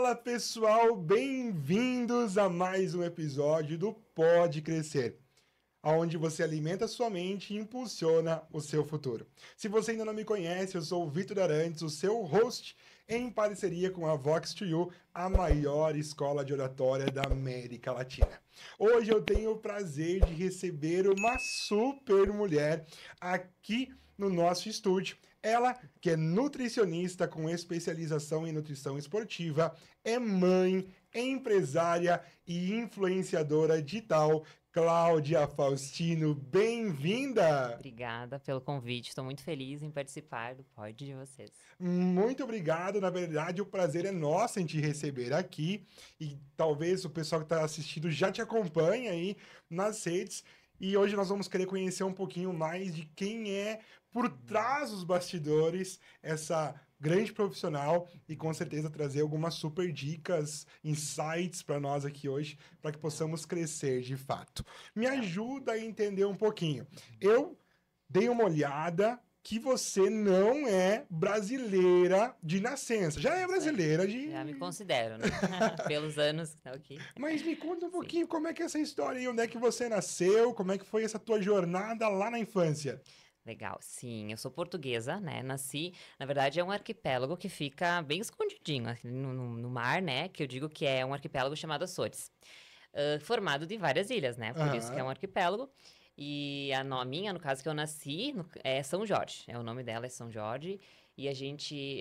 Fala pessoal, bem-vindos a mais um episódio do Pode Crescer, onde você alimenta sua mente e impulsiona o seu futuro. Se você ainda não me conhece, eu sou o Vitor Arantes, o seu host, em parceria com a Vox2U, a maior escola de oratória da América Latina. Hoje eu tenho o prazer de receber uma super mulher aqui no nosso estúdio. Ela, que é nutricionista com especialização em nutrição esportiva, é mãe, empresária e influenciadora digital. Cláudia Faustino, bem-vinda! Obrigada pelo convite, estou muito feliz em participar do pod de vocês. Muito obrigado, na verdade o prazer é nosso em te receber aqui e talvez o pessoal que está assistindo já te acompanhe aí nas redes. E hoje nós vamos querer conhecer um pouquinho mais de quem é por trás dos bastidores essa grande profissional e com certeza trazer algumas super dicas, insights para nós aqui hoje, para que possamos crescer de fato. Me ajuda a entender um pouquinho. Eu dei uma olhada que você não é brasileira de nascença. Já é brasileira de... Já me considero, né? Pelos anos que tá aqui. Mas me conta um pouquinho como é que é essa história aí, onde é que você nasceu, como é que foi essa tua jornada lá na infância? Legal, sim, eu sou portuguesa, né? Nasci, na verdade, é um arquipélago que fica bem escondidinho aqui no mar, né? Que eu digo que é um arquipélago chamado Açores. Formado de várias ilhas, né? Por isso que é um arquipélago. E a minha, no caso que eu nasci, é São Jorge. O nome dela é São Jorge. E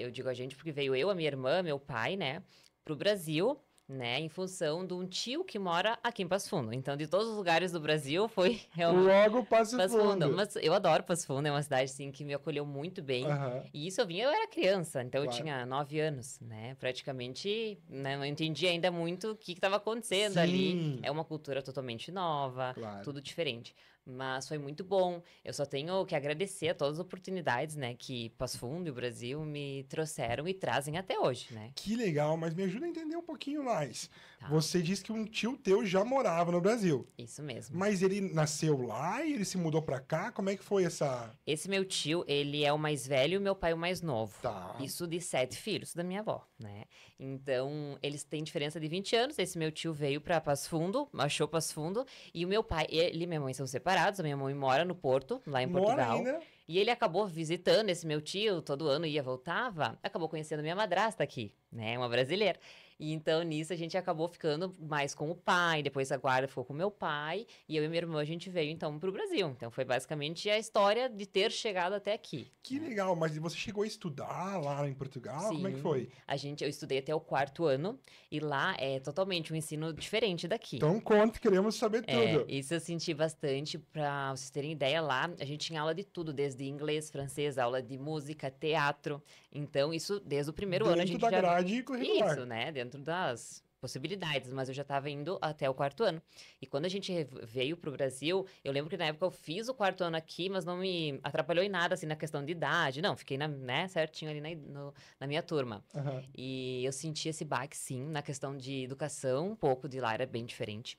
eu digo a gente porque veio eu, a minha irmã, meu pai, né? Pro Brasil, né? Em função de um tio que mora aqui em Passo Fundo. Então, de todos os lugares do Brasil, foi... Logo Passo Fundo. Mas eu adoro Passo Fundo, é uma cidade, assim, que me acolheu muito bem. E isso eu era criança, então eu tinha 9 anos, né? Praticamente, né, não entendia ainda muito o que estava acontecendo ali. É uma cultura totalmente nova, tudo diferente. Mas foi muito bom. Eu só tenho que agradecer a todas as oportunidades, né, que Passo Fundo e o Brasil me trouxeram e trazem até hoje, né? Que legal, mas me ajuda a entender um pouquinho mais. Tá. Você disse que um tio teu já morava no Brasil. Isso mesmo. Mas ele nasceu lá e ele se mudou pra cá? Como é que foi essa... Esse meu tio, ele é o mais velho e o meu pai o mais novo. Tá. Isso de 7 filhos da minha avó, né? Então, eles têm diferença de 20 anos. Esse meu tio veio pra Passo Fundo, achou Passo Fundo. E o meu pai, ele e minha mãe são separados. A minha mãe mora no Porto, lá em Portugal. Ainda? E ele acabou visitando esse meu tio, todo ano ia, voltava. Acabou conhecendo minha madrasta aqui, né? Uma brasileira. E então, nisso, a gente acabou ficando mais com o pai. Depois a guarda ficou com meu pai. E eu e minha irmã, a gente veio, então, pro Brasil. Então, foi basicamente a história de ter chegado até aqui. Que legal. Mas você chegou a estudar lá em Portugal? Sim. Como é que foi? Eu estudei até o 4º ano. E lá é totalmente um ensino diferente daqui. Então, conte, queremos saber tudo. Isso eu senti bastante. Pra vocês terem ideia, lá a gente tinha aula de tudo. Desde inglês, francês, aula de música, teatro. Então, isso desde o primeiro ano a gente dentro da grade curricular. Isso, né? Dentro das possibilidades, mas eu já estava indo até o 4º ano. E quando a gente veio pro Brasil, eu lembro que na época eu fiz o 4º ano aqui, mas não me atrapalhou em nada, assim, na questão de idade. Não, fiquei, né, certinho ali na minha turma. E eu senti esse baque, sim, na questão de educação, um pouco de lá era bem diferente.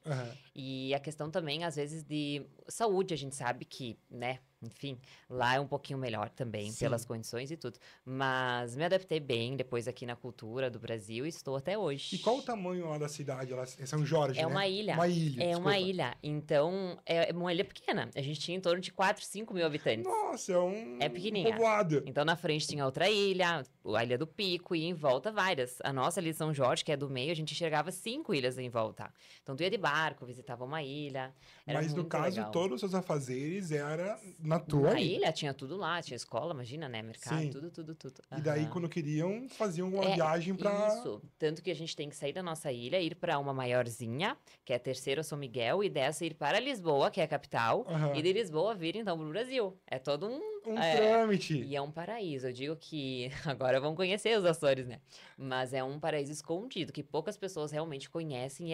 E a questão também, às vezes, de saúde, a gente sabe que, né, enfim, lá é um pouquinho melhor também, pelas condições e tudo. Mas me adaptei bem depois aqui na cultura do Brasil e estou até hoje. E qual o tamanho lá da cidade? É São Jorge, É né? uma ilha. Uma ilha, uma ilha. Então, é uma ilha pequena. A gente tinha em torno de 4, 5 mil habitantes. Nossa, é pequenininha. Povoado. Então, na frente tinha outra ilha, a Ilha do Pico, e em volta várias. A nossa ali de São Jorge, que é do meio, a gente enxergava 5 ilhas em volta. Então, tu ia de barco, visitava uma ilha. Era Mas, muito no caso, legal. todos os seus afazeres era na tua ilha. Tinha tudo lá, tinha escola, imagina, né? Mercado, tudo. E daí, quando queriam, faziam uma viagem pra... Isso, tanto que a gente tem que sair da nossa ilha, ir para uma maiorzinha, que é a terceira São Miguel, e dessa ir para Lisboa, que é a capital, e de Lisboa vir, então, pro Brasil. É todo um trâmite. E é um paraíso. Eu digo que agora vão conhecer os Açores, né? Mas é um paraíso escondido, que poucas pessoas realmente conhecem,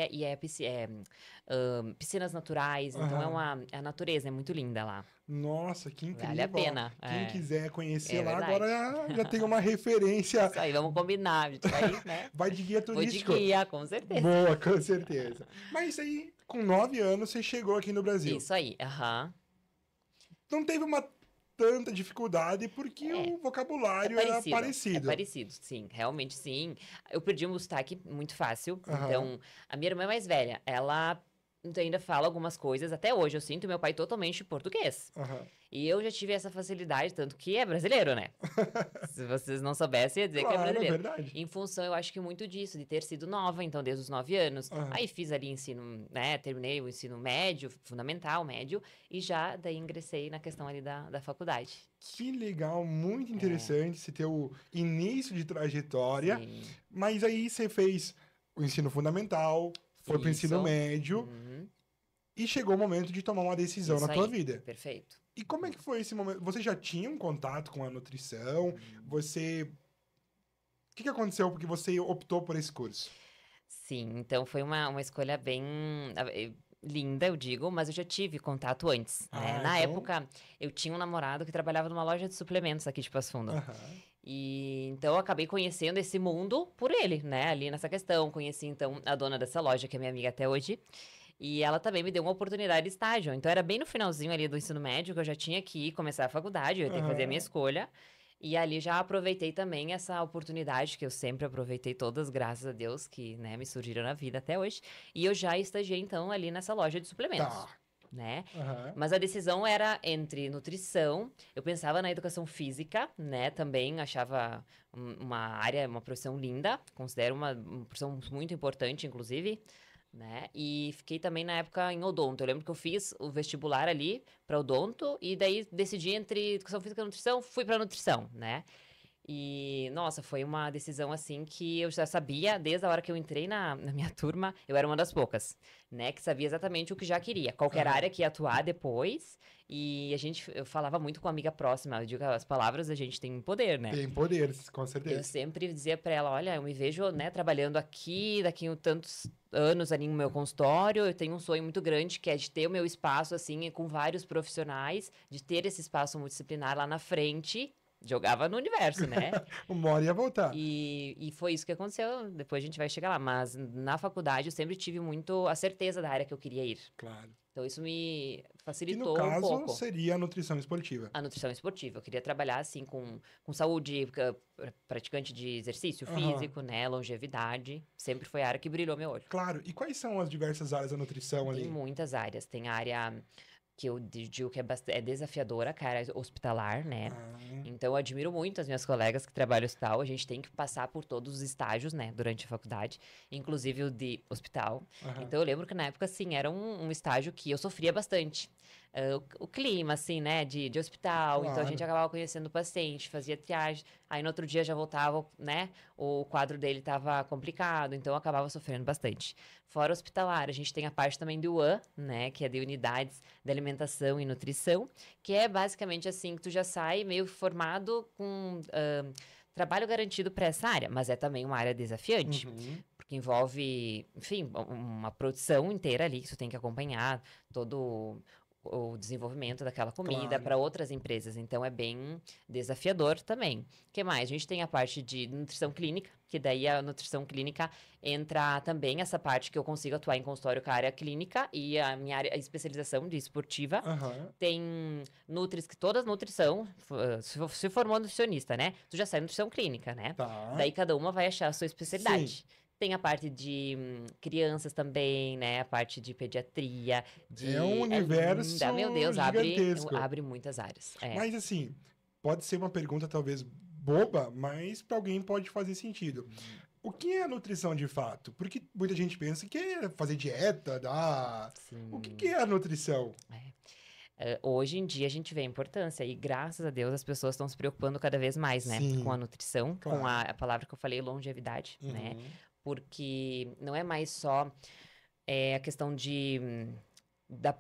piscinas naturais, então a natureza é muito linda lá. Nossa, que incrível. Vale a pena. Quem quiser conhecer lá, verdade. agora já tem uma referência. Isso aí, vamos combinar. A gente vai, né? Vai de guia turístico. Vou de guia, com certeza. Boa, com certeza. Mas isso aí, com 9 anos, você chegou aqui no Brasil. Isso aí, Não teve uma tanta dificuldade porque o vocabulário era parecido. É parecido, sim, realmente sim. Eu perdi um sotaque muito fácil. Aham. Então, a minha irmã mais velha, ela ainda fala algumas coisas. Até hoje eu sinto meu pai totalmente português. Aham. E eu já tive essa facilidade, tanto que é brasileiro, né? Se vocês não soubessem, ia dizer que é Claro, é brasileiro. verdade. Em função, eu acho que muito disso, de ter sido nova, então, desde os 9 anos. Aham. Aí fiz ali ensino, né? Terminei o ensino médio, fundamental, médio, e já daí ingressei na questão ali da faculdade. Que legal, muito interessante esse teu início de trajetória. Sim. Mas aí você fez o ensino fundamental, foi pro ensino Isso. médio Uhum. e chegou o momento de tomar uma decisão Isso na tua aí. vida. Perfeito. E como é que foi esse momento? Você já tinha um contato com a nutrição? Você... O que aconteceu porque você optou por esse curso? Sim, então foi uma escolha bem linda, eu digo, mas eu já tive contato antes, né? Ah, Na então- época, eu tinha um namorado que trabalhava numa loja de suplementos aqui de Passo Fundo. Aham. E então eu acabei conhecendo esse mundo por ele, né? Ali nessa questão. Conheci então a dona dessa loja, que é minha amiga até hoje. E ela também me deu uma oportunidade de estágio. Então era bem no finalzinho ali do ensino médio que eu já tinha que ir começar a faculdade, eu ia ter que fazer a minha Aham. escolha. E ali já aproveitei também essa oportunidade, que eu sempre aproveitei todas, graças a Deus, que, né, me surgiram na vida até hoje. E eu já estagiei, então, ali nessa loja de suplementos, Tá. né? Aham. Mas a decisão era entre nutrição, eu pensava na educação física, né? Também achava uma área, uma profissão linda, considero uma profissão muito importante, inclusive, né? E fiquei também na época em odonto. Eu lembro que eu fiz o vestibular ali para odonto e daí decidi entre educação física e nutrição, fui para nutrição, né? E, nossa, foi uma decisão assim que eu já sabia, desde a hora que eu entrei na minha turma, eu era uma das poucas, né? Que sabia exatamente o que já queria, qualquer Aham. área que ia atuar depois. E eu falava muito com a amiga próxima, eu digo que as palavras a gente tem poder, né? Tem poder, com Eu certeza. sempre dizia pra ela, olha, eu me vejo, né, trabalhando aqui, daqui a tantos anos ali no meu consultório, eu tenho um sonho muito grande que é de ter o meu espaço, assim, com vários profissionais, de ter esse espaço multidisciplinar lá na frente, jogava no universo, né? Uma hora ia voltar. E foi isso que aconteceu, depois a gente vai chegar lá, mas na faculdade eu sempre tive muito a certeza da área que eu queria ir. Claro. Então isso me Que no facilitou um caso pouco. seria a nutrição esportiva. A nutrição esportiva. Eu queria trabalhar, assim, com saúde, praticante de exercício Aham. físico, né? Longevidade. Sempre foi a área que brilhou meu olho. Claro. E quais são as diversas áreas da nutrição Tem ali? muitas áreas. Tem a área que eu digo que é desafiadora, que é a área hospitalar, né? Ah, Então, eu admiro muito as minhas colegas que trabalham no hospital. A gente tem que passar por todos os estágios, né? Durante a faculdade. Inclusive o de hospital. aham. Então, eu lembro que na época, assim, era um estágio que eu sofria bastante. O clima, assim, né, de hospital. Então, a gente Claro. acabava conhecendo o paciente, fazia triagem. Aí, no outro dia, já voltava, né, o quadro dele estava complicado. Então, eu acabava sofrendo bastante. Fora hospitalar, a gente tem a parte também do UAN, né, que é de Unidades de Alimentação e Nutrição, que é basicamente assim, que tu já sai meio formado com trabalho garantido para essa área, mas é também uma área desafiante. Uhum. Porque envolve, enfim, uma produção inteira ali que você tem que acompanhar, todo o desenvolvimento daquela comida Claro. para outras empresas. Então, é bem desafiador também. O que mais? A gente tem a parte de nutrição clínica, que daí a nutrição clínica entra também essa parte que eu consigo atuar em consultório com a área clínica e a minha área, a especialização de esportiva. Aham. Tem nutris, que todas nutrição, se formou nutricionista, né? Tu já sai nutrição clínica, né? Tá. Daí cada uma vai achar a sua especialidade. Tem a parte de crianças também, né? A parte de pediatria, de... É um universo linda. Meu Deus, gigantesco. abre muitas áreas. É. Mas assim, pode ser uma pergunta talvez boba, mas para alguém pode fazer sentido. O que é nutrição de fato? Porque muita gente pensa que é fazer dieta, dar. O que é a nutrição? Hoje em dia a gente vê a importância e graças a Deus as pessoas estão se preocupando cada vez mais, né? Sim, Com a nutrição, com claro. a palavra que eu falei, longevidade, né? Uhum. Porque não é mais só a questão da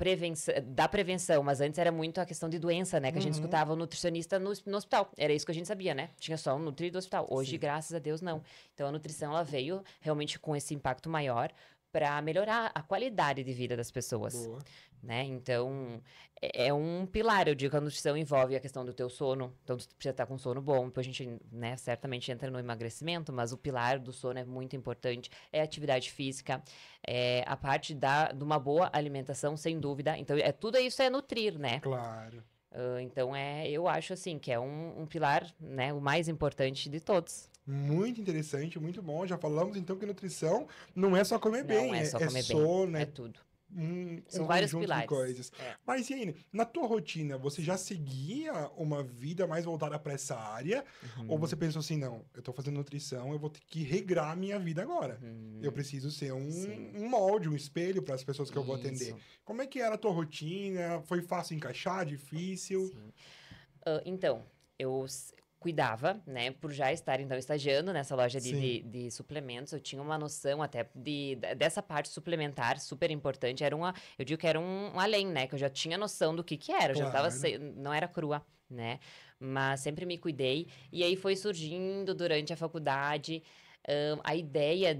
prevenção, mas antes era muito a questão de doença, né? Que a gente Uhum. escutava o nutricionista no hospital. Era isso que a gente sabia, né? Tinha só um nutri do hospital. Hoje, Sim. graças a Deus, não. Então, a nutrição, ela veio realmente com esse impacto maior para melhorar a qualidade de vida das pessoas, Boa. né? Então, é um pilar. Eu digo que a nutrição envolve a questão do teu sono. Então, tu precisa estar com sono bom. Depois a gente, né, certamente entra no emagrecimento, mas o pilar do sono é muito importante. É a atividade física, é a parte de uma boa alimentação, sem dúvida. Então, tudo isso é nutrir, né? Claro. Então, eu acho assim que é um pilar, né, o mais importante de todos. Muito interessante, muito bom. Já falamos então que nutrição não é só comer Não bem, é só é comer bem, sono, é é tudo. um São vários conjunto de pilares. coisas. É. Mas e aí, na tua rotina, você já seguia uma vida mais voltada para essa área? Ou Uhum, você pensou assim, não, eu tô fazendo nutrição, eu vou ter que regrar a minha vida agora. Eu uhum, preciso ser sim, um molde, um espelho para as pessoas que eu vou atender. isso, Como é que era a tua rotina? Foi fácil encaixar? Difícil? sim. Então, eu cuidava, né, por já estar, então, estagiando nessa loja Sim, de suplementos, eu tinha uma noção até dessa parte suplementar, super importante, eu digo que era um além, né, que eu já tinha noção do que era, eu já tava, claro. não era crua, né, mas sempre me cuidei, e aí foi surgindo durante a faculdade, a ideia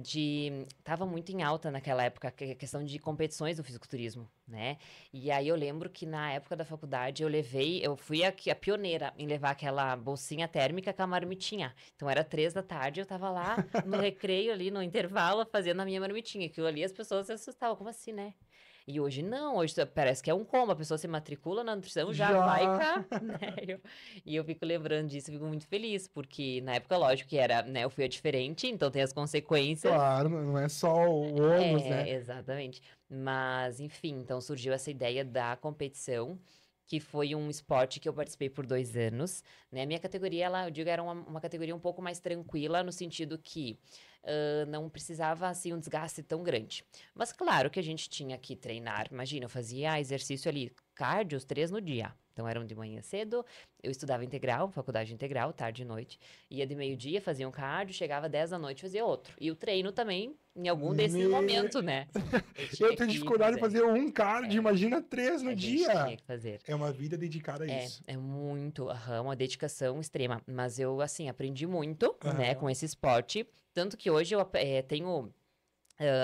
tava muito em alta naquela época, a questão de competições do fisiculturismo, né, e aí eu lembro que na época da faculdade eu fui a pioneira em levar aquela bolsinha térmica com a marmitinha. Então era 3 da tarde, eu tava lá no recreio ali, no intervalo, fazendo a minha marmitinha. Aquilo ali as pessoas se assustavam, como assim, né? E hoje não, hoje parece que é um combo, a pessoa se matricula na nutrição, já vai Já, cá, né? E eu fico lembrando disso, eu fico muito feliz, porque na época, lógico que era, né, eu fui a diferente, então tem as consequências, claro, não é só o ônus, né? exatamente. Mas, enfim, então surgiu essa ideia da competição, que foi um esporte que eu participei por 2 anos, né? Minha categoria, eu digo, era uma categoria um pouco mais tranquila, no sentido que não precisava, assim, um desgaste tão grande. Mas, claro que a gente tinha que treinar. Imagina, eu fazia exercício ali, cardio, os 3 no dia. Então, eram de manhã cedo, eu estudava integral, faculdade integral, tarde e noite. Ia de meio-dia, fazia um cardio, chegava 10 da noite, fazia outro. E o treino também, em algum desses Me... momentos, né? Eu Eu tinha tenho que ir dificuldade de fazendo. fazer um card, É, imagina 3 no a gente tinha dia. que fazer. É uma vida dedicada a isso. É muito, uma dedicação extrema. Mas eu, assim, aprendi muito, né, com Aham. esse esporte. Tanto que hoje eu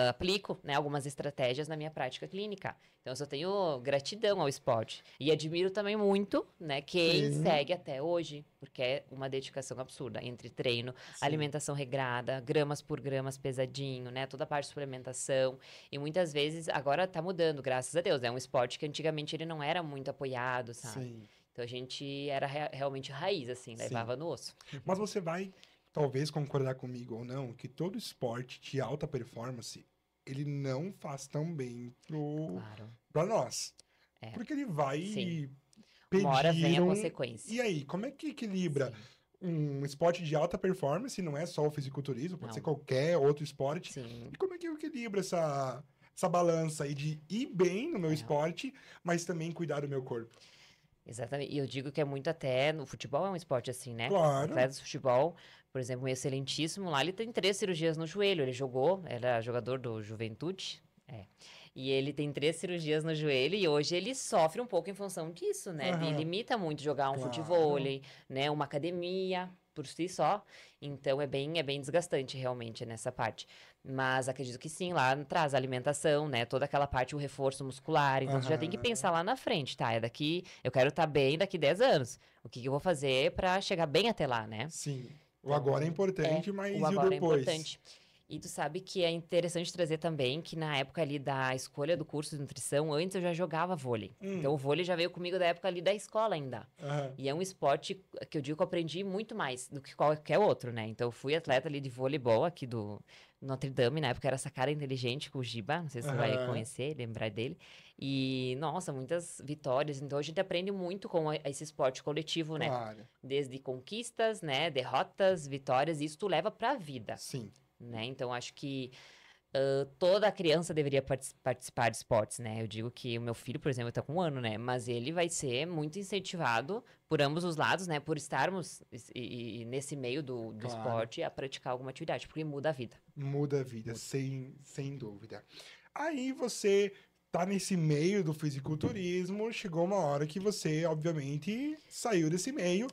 aplico, né, algumas estratégias na minha prática clínica. Então, eu só tenho gratidão ao esporte. E admiro também muito, né, quem Sim, segue até hoje, porque é uma dedicação absurda entre treino, sim. alimentação regrada, gramas por gramas pesadinho, né, toda a parte de suplementação. E muitas vezes, agora tá mudando, graças a Deus. É um esporte que antigamente ele não era muito apoiado, sabe? Sim, Então, a gente era realmente raiz, assim, sim. levava no osso. Mas você vai, talvez, concordar comigo ou não, que todo esporte de alta performance, ele não faz tão bem Claro. pra nós. É, Porque ele sim. vai Uma hora vem pedir a um. consequência. E aí, como é que equilibra Sim. um esporte de alta performance? Não é só o fisiculturismo, pode ser Não. qualquer outro esporte. Sim. E como é que eu equilibro essa balança aí de ir bem no meu É. esporte, mas também cuidar do meu corpo? Exatamente. E eu digo que é muito até. No futebol é um esporte assim, né? O Claro. atleta de futebol, por exemplo, um excelentíssimo lá, ele tem 3 cirurgias no joelho. Ele jogou, era jogador do Juventude. É. E ele tem 3 cirurgias no joelho e hoje ele sofre um pouco em função disso, né? Aham. Limita muito jogar um Claro. futevôlei, né? Uma academia por si só. Então é bem desgastante realmente nessa parte. Mas acredito que sim, lá traz a alimentação, né? Toda aquela parte, o reforço muscular. Então você já tem que Aham. pensar lá na frente, tá? Eu quero estar bem daqui 10 anos. O que eu vou fazer para chegar bem até lá, né? Sim. O agora é Então, importante, o mas e o agora é depois? importante. E tu sabe que é interessante trazer também que na época ali da escolha do curso de nutrição, antes eu já jogava vôlei. Então o Hum. vôlei já veio comigo da época ali da escola ainda. Aham. E é um esporte que eu digo que eu aprendi muito mais do que qualquer outro, né? Então eu fui atleta ali de voleibol aqui do Notre Dame, na época era essa cara inteligente com o Giba, não sei se você vai Aham. conhecer, lembrar dele. E, nossa, muitas vitórias. Então a gente aprende muito com esse esporte coletivo, né? Claro. Desde conquistas, né, derrotas, vitórias, e isso tu leva pra vida, Sim. né? Então acho que toda criança deveria participar de esportes, né? Eu digo que o meu filho, por exemplo, tá com 1 ano, né? Mas ele vai ser muito incentivado por ambos os lados, né? Por estarmos nesse meio do Claro. esporte a praticar alguma atividade, porque muda a vida. Muda a vida, Muda. sem dúvida. Aí você tá nesse meio do fisiculturismo, chegou uma hora que você, obviamente, saiu desse meio.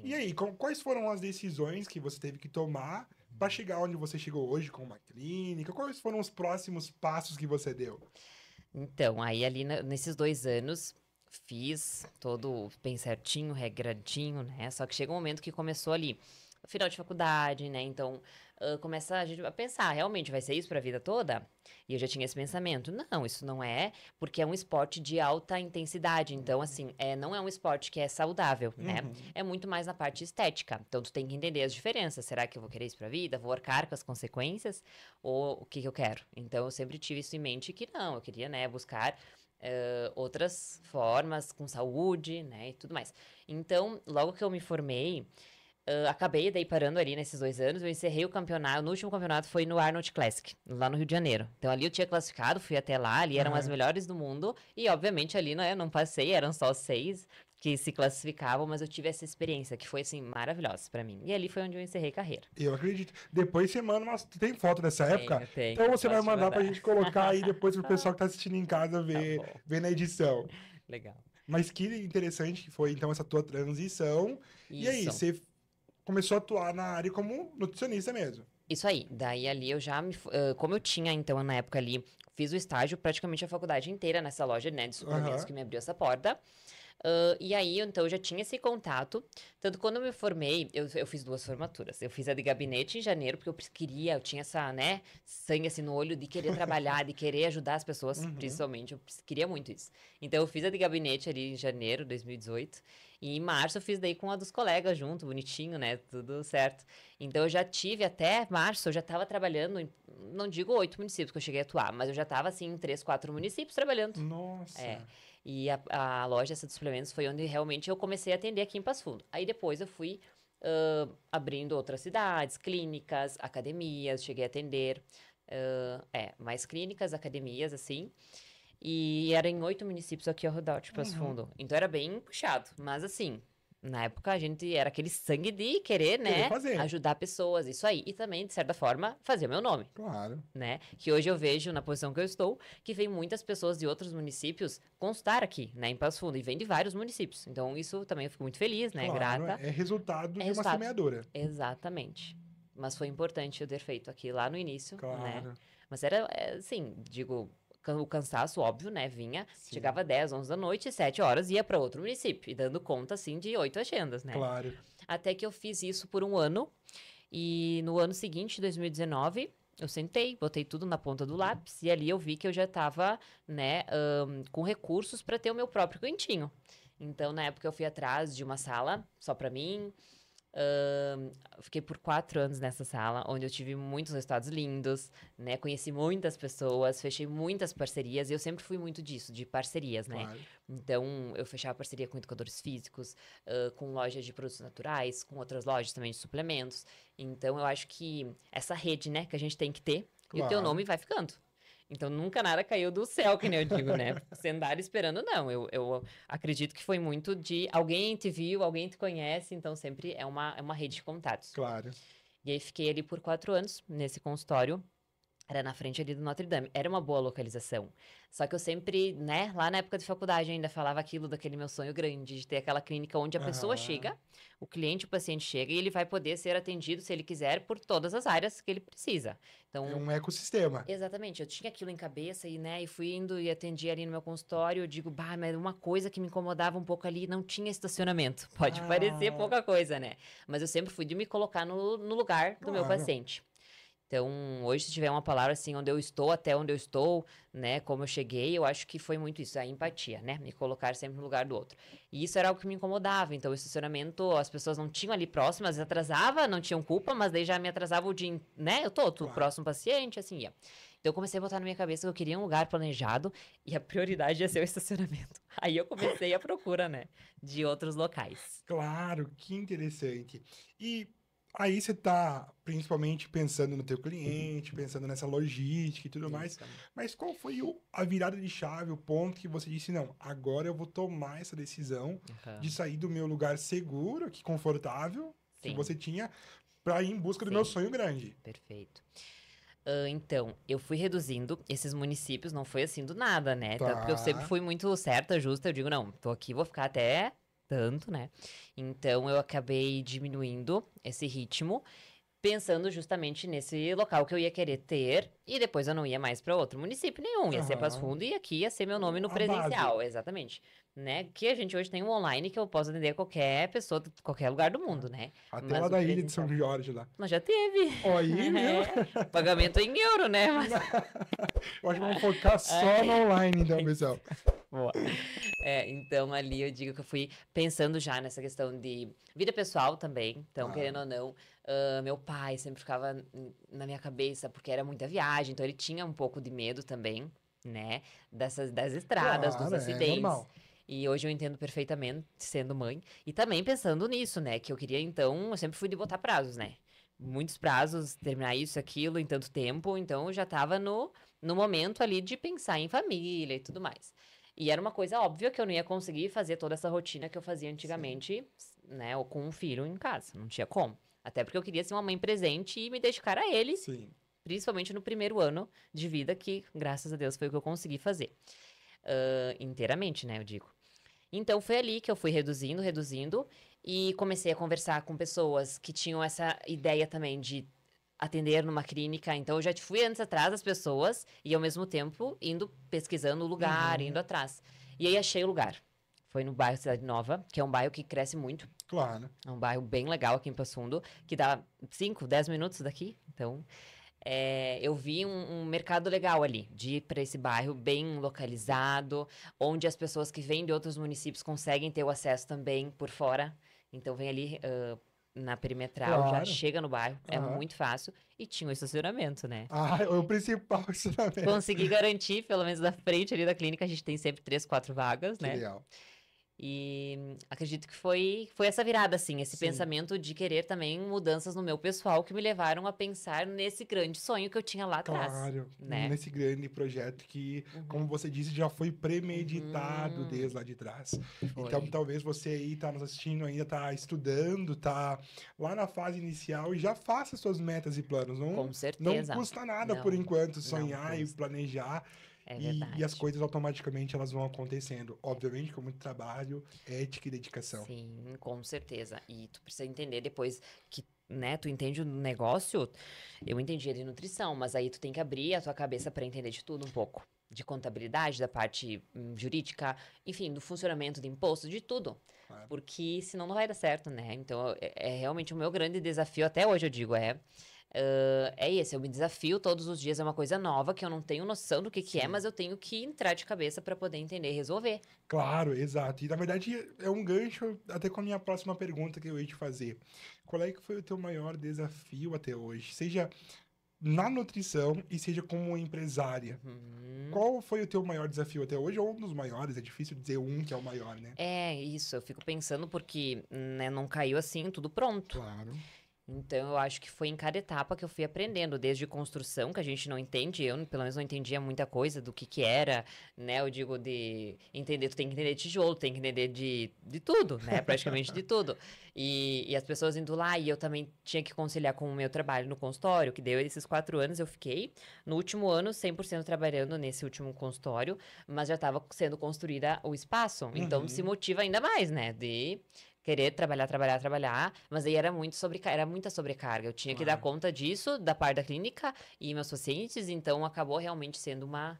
E Sim. aí, quais foram as decisões que você teve que tomar para chegar onde você chegou hoje com uma clínica? Quais foram os próximos passos que você deu? Então, aí ali nesses 2 anos, fiz todo bem certinho, regradinho, né? Só que chega um momento que começou ali. final de faculdade, né? Então, começa a gente a pensar, realmente vai ser isso pra vida toda? E eu já tinha esse pensamento. Não, isso não é, porque é um esporte de alta intensidade. Então, assim, não é um esporte que é saudável, né? É muito mais na parte estética. Então, tu tem que entender as diferenças. Será que eu vou querer isso pra vida? Vou arcar com as consequências? Ou o que que eu quero? Então, eu sempre tive isso em mente que não, eu queria, né, buscar outras formas com saúde, né, e tudo mais. Então, logo que eu me formei, acabei daí parando ali nesses 2 anos, eu encerrei o campeonato, no último campeonato foi no Arnold Classic, lá no Rio de Janeiro. Então ali eu tinha classificado, fui até lá, ali eram as melhores do mundo, e obviamente ali não passei, eram só 6 que se classificavam, mas eu tive essa experiência, que foi assim, maravilhosa pra mim. E ali foi onde eu encerrei carreira. Eu acredito. Depois você manda umas... Tem foto dessa época? Tenho, Então você vai posso te mandar pra mandar. gente colocar aí depois pro pessoal que tá assistindo em casa Tá bom, ver na edição. legal. Mas que interessante que foi, então, essa tua transição. E aí, Isso. você começou a atuar na área como nutricionista mesmo. Isso aí. Daí ali eu já como eu tinha, então, na época ali, fiz o estágio praticamente a faculdade inteira nessa loja, né, de suplementos Aham. que me abriu essa porta. E aí, então, eu já tinha esse contato. Tanto quando eu me formei, eu fiz 2 formaturas. Eu fiz a de gabinete em janeiro, porque eu tinha essa, né, sangue assim no olho de querer trabalhar, de querer ajudar as pessoas, principalmente. Eu queria muito isso. Então, eu fiz a de gabinete ali em janeiro de 2018. E em março eu fiz daí com a dos colegas junto, bonitinho, né? Tudo certo. Então eu já tive até março, eu já estava trabalhando em, não digo 8 municípios que eu cheguei a atuar, mas eu já estava assim em 3, 4 municípios trabalhando. Nossa. E a loja essa de suplementos foi onde realmente eu comecei a atender aqui em Passo Fundo. Aí depois eu fui abrindo outras cidades, clínicas, academias, cheguei a atender. Mais clínicas, academias, assim. E era em 8 municípios aqui ao redor de Passo Fundo. Então era bem puxado. Mas assim, na época a gente era aquele sangue de querer, Querer né? fazer. Ajudar pessoas, isso aí. E também, de certa forma, fazer o meu nome, Claro. né? Que hoje eu vejo, na posição que eu estou, que vem muitas pessoas de outros municípios constar aqui, né? Em Passo Fundo. E vem de vários municípios. Então isso também eu fico muito feliz, né? Claro, Grata. é resultado de uma resultado. semeadora. Exatamente. Mas foi importante eu ter feito aqui lá no início, né? Claro. Mas era, assim, digo, o cansaço, óbvio, né? Vinha, Sim. chegava 10, 11 da noite, 7 horas, ia para outro município. E dando conta, assim, de 8 agendas, né? Claro. Até que eu fiz isso por um ano. E no ano seguinte, 2019, eu sentei, botei tudo na ponta do lápis. E ali eu vi que eu já estava, né, com recursos para ter o meu próprio cantinho. Então, na época, eu fui atrás de uma sala só para mim. Fiquei por 4 anos nessa sala, onde eu tive muitos resultados lindos, né? Conheci muitas pessoas, fechei muitas parcerias, e eu sempre fui muito disso, de parcerias, né? Claro. Então, eu fechava parceria com educadores físicos, com lojas de produtos naturais, com outras lojas também de suplementos. Então, eu acho que essa rede, né, que a gente tem que ter, e o teu Claro. nome vai ficando. Então, nunca nada caiu do céu, que nem eu digo, né? Você andar esperando, não. Eu acredito que foi muito de alguém te viu, alguém te conhece, então sempre é uma rede de contatos. Claro. E aí, fiquei ali por 4 anos, nesse consultório. Era na frente ali do Notre Dame. Era uma boa localização. Só que eu sempre, né, lá na época de faculdade ainda falava aquilo daquele meu sonho grande, de ter aquela clínica onde a pessoa chega, o cliente, o paciente chega e ele vai poder ser atendido, se ele quiser, por todas as áreas que ele precisa. Então, É um ecossistema. exatamente, eu tinha aquilo em cabeça e, né, e fui indo e atendi ali no meu consultório, eu digo, bah, mas uma coisa que me incomodava um pouco ali, não tinha estacionamento. Pode parecer pouca coisa, né? Mas eu sempre fui de me colocar no lugar do meu Claro. paciente. Então, hoje, se tiver uma palavra assim, onde eu estou, até onde eu estou, né, como eu cheguei, eu acho que foi muito isso, a empatia, né, me colocar sempre no lugar do outro. E isso era algo que me incomodava, então o estacionamento, as pessoas não tinham ali próximas, atrasava, não tinham culpa, mas daí já me atrasava o dia, né, eu tô, Claro. próximo paciente, assim, ia. Então, eu comecei a botar na minha cabeça que eu queria um lugar planejado e a prioridade ia ser o estacionamento. Aí eu comecei a procura, né, de outros locais. Claro, que interessante. E aí você tá principalmente pensando no teu cliente, pensando nessa logística e tudo mais. Isso. Mas qual foi a virada de chave, o ponto que você disse, não, agora eu vou tomar essa decisão Aham. de sair do meu lugar seguro, que confortável, que Sim. você tinha, para ir em busca do meu Sim. sonho grande. Perfeito. Então, eu fui reduzindo esses municípios, não foi assim do nada, né? Tanto que eu sempre Tá. fui muito certa, justa, eu digo, não, tô aqui, vou ficar até tanto, né? Então, eu acabei diminuindo esse ritmo, pensando justamente nesse local que eu ia querer ter, e depois eu não ia mais para outro município nenhum, ia ser Passo Aham. Fundo e aqui ia ser meu nome no A base. presencial, exatamente. Né? Que a gente hoje tem um online que eu posso atender qualquer pessoa de qualquer lugar do mundo, né? Até lá Mas o da ilha de São presencial. Jorge lá. Mas já teve. Ó, aí, viu? É, pagamento em euro, né? Mas... Eu acho que vamos focar só no online, então, pessoal. Boa. Então ali eu digo que eu fui pensando já nessa questão de vida pessoal também. Então, Claro. querendo ou não, meu pai sempre ficava na minha cabeça porque era muita viagem, então ele tinha um pouco de medo também, né? Das estradas, dos Claro, é acidentes. normal. E hoje eu entendo perfeitamente, sendo mãe. E também pensando nisso, né? Que eu queria, então, eu sempre fui de botar prazos, né? Muitos prazos, terminar isso, aquilo em tanto tempo. Então, eu já tava no momento ali de pensar em família e tudo mais. E era uma coisa óbvia que eu não ia conseguir fazer toda essa rotina que eu fazia antigamente, né? Ou com um filho em casa. Não tinha como. Até porque eu queria ser uma mãe presente e me dedicar a ele, Sim. principalmente no primeiro ano de vida, que, graças a Deus, foi o que eu consegui fazer. Inteiramente, né? Eu digo. Então foi ali que eu fui reduzindo, reduzindo, e comecei a conversar com pessoas que tinham essa ideia também de atender numa clínica. Então eu já fui antes atrás das pessoas e ao mesmo tempo indo pesquisando o lugar, indo atrás. E aí achei o lugar. Foi no bairro Cidade Nova, que é um bairro que cresce muito. Claro. É um bairro bem legal aqui em Passo Fundo, que dá 5, 10 minutos daqui. Então, eu vi um mercado legal ali, de ir para esse bairro bem localizado, onde as pessoas que vêm de outros municípios conseguem ter o acesso também por fora. Então, vem ali na perimetral, já Claro. chega no bairro, é Aham. muito fácil. E tinha o estacionamento, né? Ah, é o principal ensinamento. Consegui garantir, pelo menos da frente ali da clínica, a gente tem sempre 3, 4 vagas, Que né? legal. E acredito que foi essa virada, assim, esse Sim. pensamento de querer também mudanças no meu pessoal que me levaram a pensar nesse grande sonho que eu tinha lá atrás, Claro, né? nesse grande projeto que, como você disse, já foi premeditado Uhum. desde lá de trás. Então, Foi. talvez você aí tá nos assistindo, ainda tá estudando, tá lá na fase inicial e já faça suas metas e planos. Com Não certeza. custa nada por Não, enquanto não sonhar e custa. planejar É e as verdade. coisas automaticamente elas vão acontecendo. Obviamente, com muito trabalho, ética e dedicação. Sim, com certeza. E tu precisa entender depois que, né, tu entende o negócio. Eu entendia de nutrição, mas aí tu tem que abrir a tua cabeça para entender de tudo um pouco. De contabilidade, da parte jurídica, enfim, do funcionamento de imposto, de tudo. Claro. Porque senão não vai dar certo, né? Então, é realmente o meu grande desafio, até hoje eu digo, é esse, eu me desafio todos os dias, é uma coisa nova que eu não tenho noção do que é, Sim. mas eu tenho que entrar de cabeça para poder entender e resolver. Claro, exato. E na verdade é um gancho até com a minha próxima pergunta que eu ia te fazer. Qual é que foi o teu maior desafio até hoje? Seja na nutrição e seja como empresária. Uhum. Qual foi o teu maior desafio até hoje? Ou um dos maiores? É difícil dizer um que é o maior, né? É isso, eu fico pensando porque, né, não caiu assim, tudo pronto. Claro. Então, eu acho que foi em cada etapa que eu fui aprendendo, desde construção, que a gente não entende, eu pelo menos não entendia muita coisa do que era, né? Eu digo de entender, tu tem que entender de tijolo, tem que entender de tudo, né? Praticamente de tudo. E as pessoas indo lá, e eu também tinha que conciliar com o meu trabalho no consultório, que deu esses 4 anos, eu fiquei. No último ano, 100% trabalhando nesse último consultório, mas já estava sendo construída o espaço. Então, se Uhum. motiva ainda mais, né? De querer trabalhar, trabalhar, trabalhar, mas aí era era muita sobrecarga. Eu tinha que dar Claro. conta disso, da parte da clínica e meus pacientes, então acabou realmente sendo uma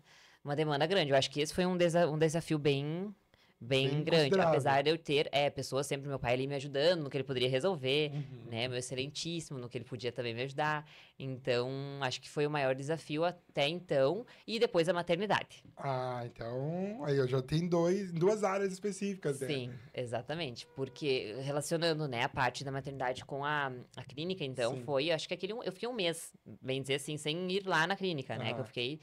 demanda grande. Eu acho que esse foi um desafio bem Bem grande, considerável. apesar de eu ter pessoas, sempre meu pai ali me ajudando no que ele poderia resolver, né, Uhum. meu excelentíssimo no que ele podia também me ajudar, então acho que foi o maior desafio até então, e depois a maternidade. Ah, então aí eu já tenho duas áreas específicas, né? Sim, exatamente. Porque relacionando, né, a parte da maternidade com a clínica, então, Sim. foi, acho que eu fiquei um mês, bem dizer assim, sem ir lá na clínica, né? Que eu Aham. fiquei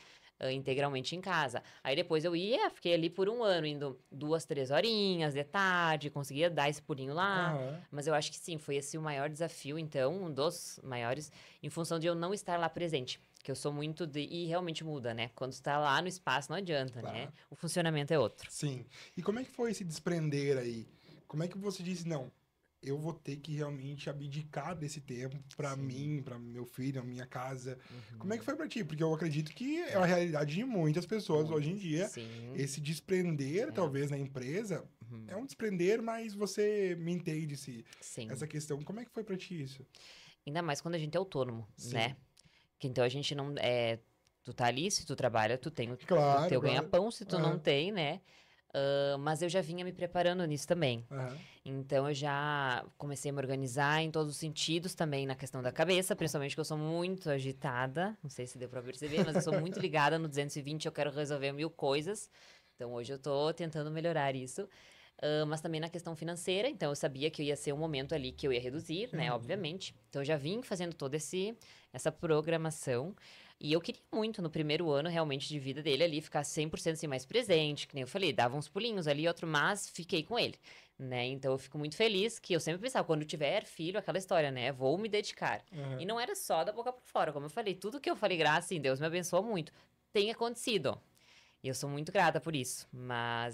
integralmente em casa. Aí depois eu ia, fiquei ali por um ano, indo 2, 3 horinhas de tarde, conseguia dar esse pulinho lá. Aham. Mas eu acho que sim, foi esse o maior desafio, então, um dos maiores, em função de eu não estar lá presente. Que eu sou muito de. E realmente muda, né? Quando está lá no espaço, não adianta, né? Claro. O funcionamento é outro. Sim. E como é que foi esse desprender aí? Como é que você disse, não, eu vou ter que realmente abdicar desse tempo pra Sim. mim, pra meu filho, a minha casa? Como é que Uhum. foi pra ti? Porque eu acredito que é a realidade de muitas pessoas hoje em Muitas. dia. Sim. Esse desprender, É. talvez, na empresa, é Uhum. um desprender, mas você me entende se Sim. essa questão. Como é que foi pra ti isso? Ainda mais quando a gente é autônomo, Sim. né? Que então a gente não. Tu tá ali, se tu trabalha, tu tem o Claro, teu claro. ganha-pão, se tu não Aham, tem, né? Mas eu já vinha me preparando nisso também. aham. Então eu já comecei a me organizar em todos os sentidos também na questão da cabeça, principalmente que eu sou muito agitada. Não sei se deu pra perceber, mas eu sou muito ligada no 220, eu quero resolver 1000 coisas. Então hoje eu tô tentando melhorar isso. Mas também na questão financeira, então eu sabia que ia ser um momento ali que eu ia reduzir, né, Uhum. obviamente. Então eu já vim fazendo toda essa programação. E eu queria muito, no primeiro ano, realmente, de vida dele ali, ficar 100% assim, mais presente, que nem eu falei, dava uns pulinhos ali, outro, mas fiquei com ele, né? Então eu fico muito feliz que eu sempre pensava, quando eu tiver filho, aquela história, né? Vou me dedicar. E Aham. não era só da boca pra fora, como eu falei, tudo que eu falei, graças em Deus me abençoou muito, tem acontecido. E eu sou muito grata por isso.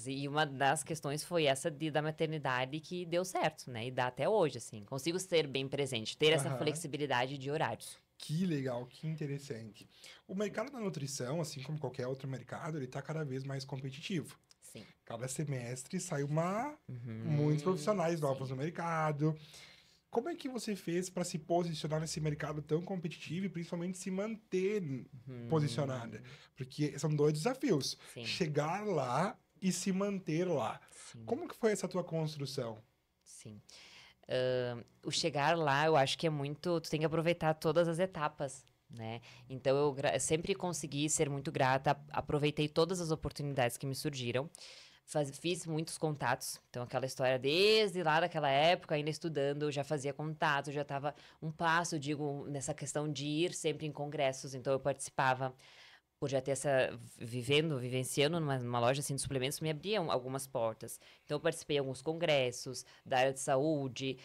E uma das questões foi essa da maternidade que deu certo, né? E dá até hoje, assim. Consigo ser bem presente, ter essa Aham. flexibilidade de horários. Que legal, que interessante. O mercado da nutrição, assim como qualquer outro mercado, ele está cada vez mais competitivo. Sim. Cada semestre sai muitos Uhum, profissionais novos sim. no mercado. Como é que você fez para se posicionar nesse mercado tão competitivo e principalmente se manter posicionada? Uhum, Porque são dois desafios: sim, chegar lá e se manter lá. sim, Como que foi essa tua construção? sim. O chegar lá, eu acho que é muito. Tu tem que aproveitar todas as etapas, né? Então eu sempre consegui ser muito grata, aproveitei todas as oportunidades que me surgiram. Fiz muitos contatos, então aquela história desde lá daquela época, ainda estudando, eu já fazia contato, já estava um passo, eu digo, nessa questão de ir sempre em congressos, então eu participava, por já ter vivenciando numa loja assim, de suplementos, me abriam algumas portas. Então eu participei de alguns congressos da área de saúde,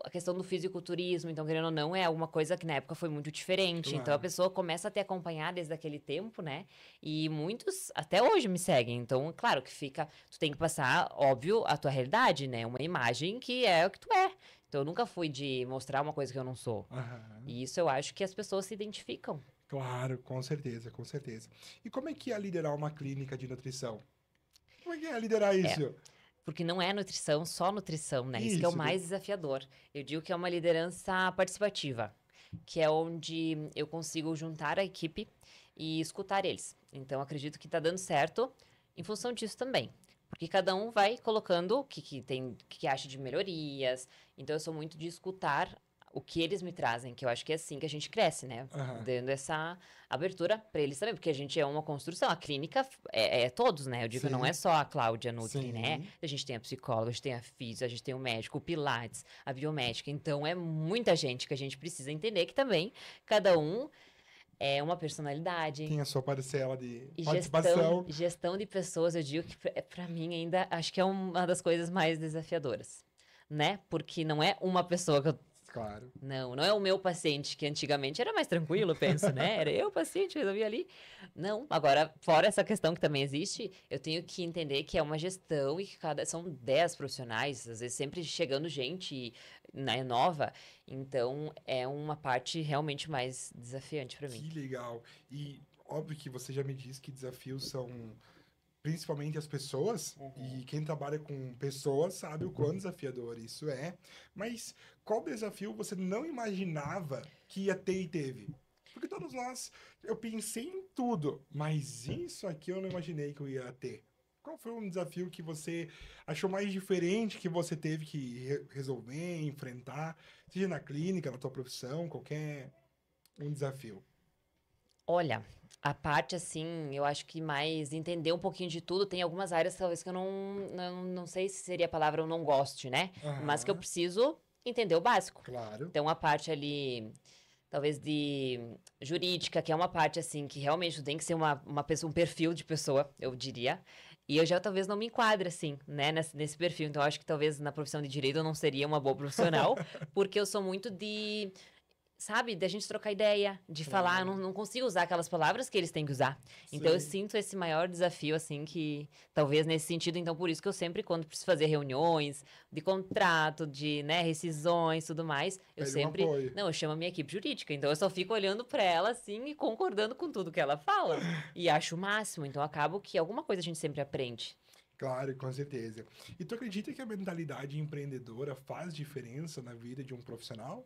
a questão do fisiculturismo, então, querendo ou não, é alguma coisa que na época foi muito diferente. Então, a Claro. pessoa começa a te acompanhar desde aquele tempo, né? E muitos até hoje me seguem. Então, claro que fica. Tu tem que passar, óbvio, a tua realidade, né? Uma imagem que é o que tu é. Então, eu nunca fui de mostrar uma coisa que eu não sou. Aham. E isso eu acho que as pessoas se identificam. Claro, com certeza, com certeza. E como é que é liderar uma clínica de nutrição? Como é que é liderar É, isso? porque não é nutrição, só nutrição, né? Isso que é o Isso, mais desafiador. Eu digo que é uma liderança participativa, que é onde eu consigo juntar a equipe e escutar eles. Então, acredito que está dando certo em função disso também. Porque cada um vai colocando o que acha de melhorias. Então, eu sou muito de escutar o que eles me trazem, que eu acho que é assim que a gente cresce, né? aham, Dando essa abertura para eles também, porque a gente é uma construção. A clínica é todos, né? Eu digo, não é sim, só a Cláudia Nutri, né? sim, A gente tem a psicóloga, a gente tem a física, a gente tem o médico, o pilates, a biomédica. Então, é muita gente que a gente precisa entender que também cada um é uma personalidade. tem a sua parcela de E gestão, participação. gestão de pessoas, eu digo que para mim ainda acho que é uma das coisas mais desafiadoras, né? Porque não é uma pessoa que eu Claro. não é o meu paciente, que antigamente era mais tranquilo, eu penso, né? Era eu o paciente, resolvia ali. Não, agora, fora essa questão que também existe, eu tenho que entender que é uma gestão e que são 10 profissionais, às vezes sempre chegando gente, né, nova. Então, é uma parte realmente mais desafiante para mim. Que legal. E óbvio que você já me disse que desafios são principalmente as pessoas, e Uhum. quem trabalha com pessoas sabe o quão desafiador isso é. Mas qual desafio você não imaginava que ia ter e teve? Porque todos nós, eu pensei em tudo, mas isso aqui eu não imaginei que eu ia ter. Qual foi um desafio que você achou mais diferente que você teve que resolver, enfrentar, seja na clínica, na tua profissão, qualquer um desafio? Olha, a parte assim, eu acho que mais entender um pouquinho de tudo, tem algumas áreas talvez que eu não sei se seria a palavra eu não goste, né? Mas que eu Aham, preciso entender o básico. claro. Então, a parte ali, talvez de jurídica, que é uma parte assim, que realmente tem que ser uma pessoa, um perfil de pessoa, eu diria. E eu já talvez não me enquadre, assim, né, nesse perfil. Então, eu acho que talvez na profissão de direito eu não seria uma boa profissional, porque eu sou muito de, sabe, da gente trocar ideia, de falar, eu Claro. não consigo usar aquelas palavras que eles têm que usar. Então eu Sim. sinto esse maior desafio, assim, que talvez nesse sentido, então por isso que eu sempre, quando preciso fazer reuniões de contrato, de, né, rescisões, tudo mais, eu Pede um sempre, apoio. não, eu chamo a minha equipe jurídica, então eu só fico olhando pra ela, assim, e concordando com tudo que ela fala. E acho o máximo, então acabo que alguma coisa a gente sempre aprende. Claro, com certeza. E tu acredita que a mentalidade empreendedora faz diferença na vida de um profissional?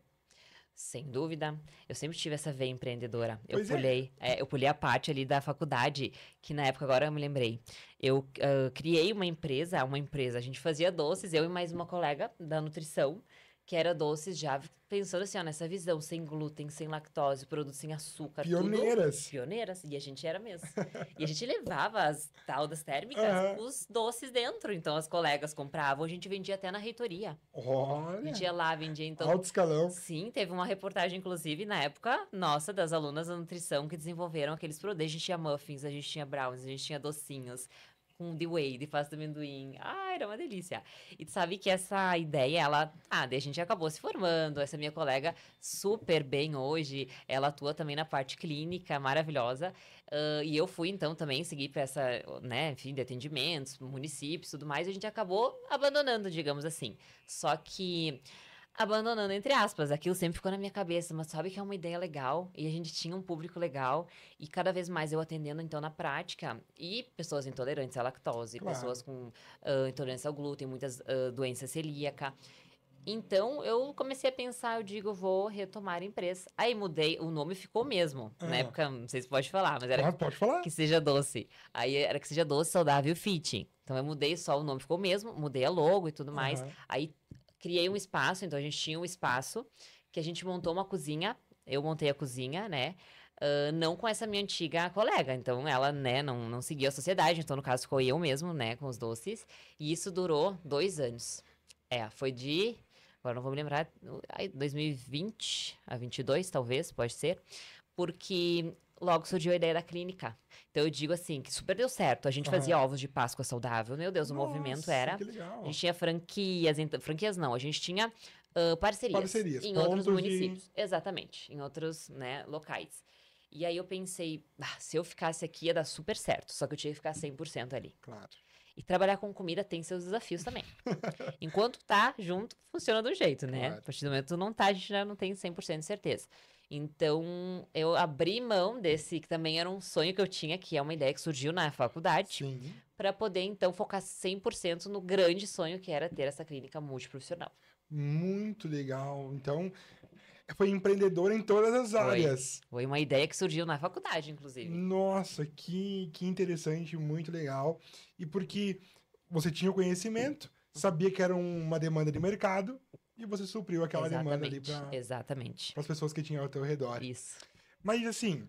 Sem dúvida. Eu sempre tive essa veia empreendedora. Pois é. Eu pulei a parte ali da faculdade, que na época, agora eu me lembrei. Eu criei uma empresa, a gente fazia doces, eu e mais uma colega da nutrição, que era doces já pensando assim, ó, nessa visão, sem glúten, sem lactose, produto sem açúcar, tudo Pioneiras. pioneiras, e a gente era mesmo. E a gente levava as tal das térmicas, Aham. os doces dentro, então as colegas compravam, a gente vendia até na reitoria. A gente ia Olha, lá, vendia, então alto escalão. sim, teve uma reportagem, inclusive, na época, nossa, das alunas da nutrição que desenvolveram aqueles produtos. A gente tinha muffins, a gente tinha brownies, a gente tinha docinhos com de whey, de pasta de amendoim. Ah, era uma delícia. E tu sabe que essa ideia, daí a gente acabou se formando. Essa minha colega, super bem hoje, ela atua também na parte clínica, maravilhosa. E eu fui, então, também seguir para essa, né, enfim, de atendimentos, municípios, tudo mais. E a gente acabou abandonando, digamos assim. Só que abandonando, entre aspas, aquilo sempre ficou na minha cabeça, mas sabe que é uma ideia legal e a gente tinha um público legal e cada vez mais eu atendendo então na prática e pessoas intolerantes à lactose, Claro. pessoas com intolerância ao glúten, muitas doenças celíaca. Então eu comecei a pensar, eu digo, vou retomar a empresa. Aí mudei, o nome ficou o mesmo. Na Ah, época, não sei se pode falar, mas era pode falar. que seja doce. Aí era que seja doce, saudável e fit. Então eu mudei só, o nome ficou o mesmo, mudei a logo e tudo mais. Aham. Aí criei um espaço, então a gente tinha um espaço que a gente montou uma cozinha. Eu montei a cozinha, né? Não com essa minha antiga colega. Então, ela, né, não seguia a sociedade. Então, no caso, ficou eu mesmo, né, com os doces. E isso durou 2 anos. Foi de... Agora não vou me lembrar. 2020 a 22, talvez, pode ser. Porque logo surgiu a ideia da clínica. Então, eu digo assim, que super deu certo. A gente fazia Aham. ovos de Páscoa saudável. Meu Deus, o movimento Nossa, era... que A legal. gente tinha franquias, franquias não, a gente tinha parcerias Parcerias, em outros pontos de. municípios. Exatamente, em outros, né, locais. E aí eu pensei, se eu ficasse aqui ia dar super certo, só que eu tinha que ficar 100% ali. Claro. E trabalhar com comida tem seus desafios também. Enquanto tá junto, funciona do jeito, né? A Claro. partir do momento que tu não tá, a gente já não tem 100% de certeza. Então, eu abri mão desse, que também era um sonho que eu tinha, que é uma ideia que surgiu na faculdade, Sim. para poder, então, focar 100% no grande sonho que era ter essa clínica multiprofissional. Muito legal. Então, foi empreendedor em todas as Foi. áreas. Foi uma ideia que surgiu na faculdade, inclusive. Nossa, que interessante, muito legal. E porque você tinha o conhecimento, sabia que era uma demanda de mercado e você supriu aquela demanda ali Exatamente. para Exatamente. as pessoas que tinham ao teu redor. Isso. Mas assim,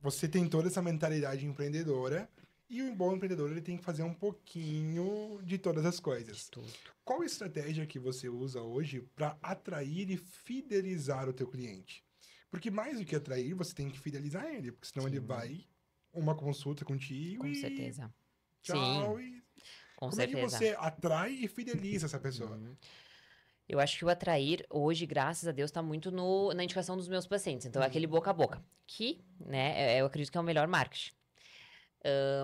você tem toda essa mentalidade empreendedora e o bom empreendedor ele tem que fazer um pouquinho de todas as De coisas. tudo. Qual estratégia que você usa hoje para atrair e fidelizar o teu cliente? Porque mais do que atrair, você tem que fidelizar ele, porque senão ele Sim. vai uma consulta contigo Com e certeza. tchau. Sim, E com como é que certeza. você atrai e fideliza essa pessoa? Uhum. Eu acho que o atrair hoje, graças a Deus, está muito na indicação dos meus pacientes. Então, é aquele boca a boca, que, né, eu acredito que é o melhor marketing.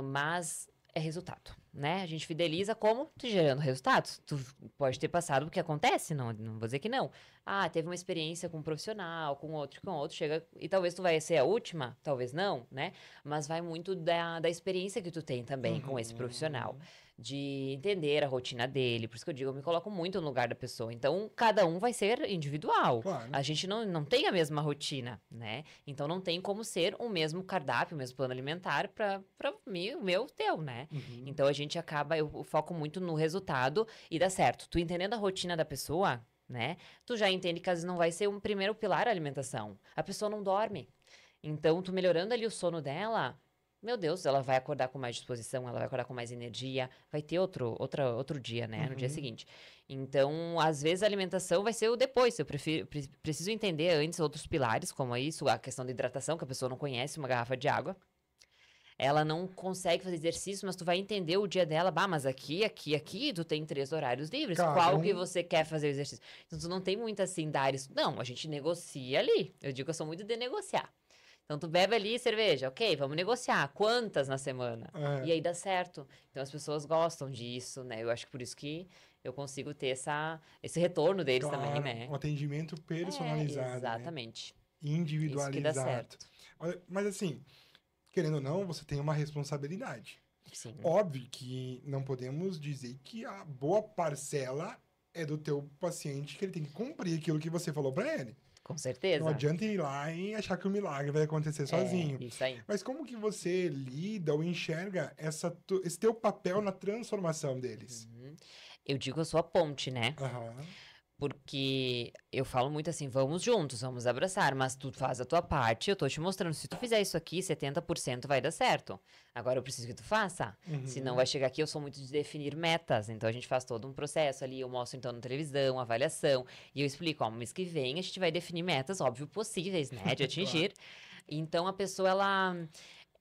Mas é resultado, né? A gente fideliza como? Tu gerando resultados. Tu pode ter passado o que acontece, não vou dizer que não. Teve uma experiência com um profissional, com outro, chega e talvez tu vai ser a última, talvez não, né? Mas vai muito da experiência que tu tem também com esse profissional. Uhum. De entender a rotina dele, por isso que eu digo, eu me coloco muito no lugar da pessoa. Então, cada um vai ser individual. Claro. A gente não tem a mesma rotina, né? Então, não tem como ser o mesmo cardápio, o mesmo plano alimentar para mim, o meu, o teu, né? Uhum. Então, a gente acaba, eu foco muito no resultado e dá certo. Tu entendendo a rotina da pessoa, né? Tu já entende que às vezes não vai ser um primeiro pilar a alimentação. A pessoa não dorme. Então, tu melhorando ali o sono dela, meu Deus, ela vai acordar com mais disposição, ela vai acordar com mais energia, vai ter outro dia, né? No dia Uhum. seguinte. Então, às vezes a alimentação vai ser o depois. Eu preciso entender antes outros pilares, como isso, a questão da hidratação, que a pessoa não conhece uma garrafa de água. Ela não consegue fazer exercício, mas tu vai entender o dia dela. Mas aqui, tu tem 3 horários livres. Cada Qual um- que você quer fazer o exercício? Então, tu não tem muito assim, dar isso. Não, a gente negocia ali. Eu digo que eu sou muito de negociar. Então, tu bebe ali cerveja. Ok, vamos negociar. Quantas na semana? É, E aí dá certo. Então, as pessoas gostam disso, né? Eu acho que por isso que eu consigo ter esse retorno deles também, claro, né? um atendimento personalizado, né? Exatamente. Isso que dá Individualizado. certo. Mas assim, querendo ou não, você tem uma responsabilidade. Sim. Óbvio que não podemos dizer que a boa parcela é do teu paciente, que ele tem que cumprir aquilo que você falou para ele. Com Não certeza. adianta ir lá e achar que o milagre vai acontecer sozinho. Isso aí. Mas como que você lida ou enxerga esse teu papel na transformação deles? Uhum. Eu digo, eu sou a ponte, né? Aham. Porque eu falo muito assim, vamos juntos, vamos abraçar, mas tu faz a tua parte, eu tô te mostrando, se tu fizer isso aqui, 70% vai dar certo. Agora eu preciso que tu faça. Senão Uhum. vai chegar aqui, eu sou muito de definir metas, então a gente faz todo um processo ali, eu mostro então na televisão, avaliação, e eu explico, ó, mês que vem a gente vai definir metas, óbvio, possíveis, né, de Claro. atingir. Então a pessoa,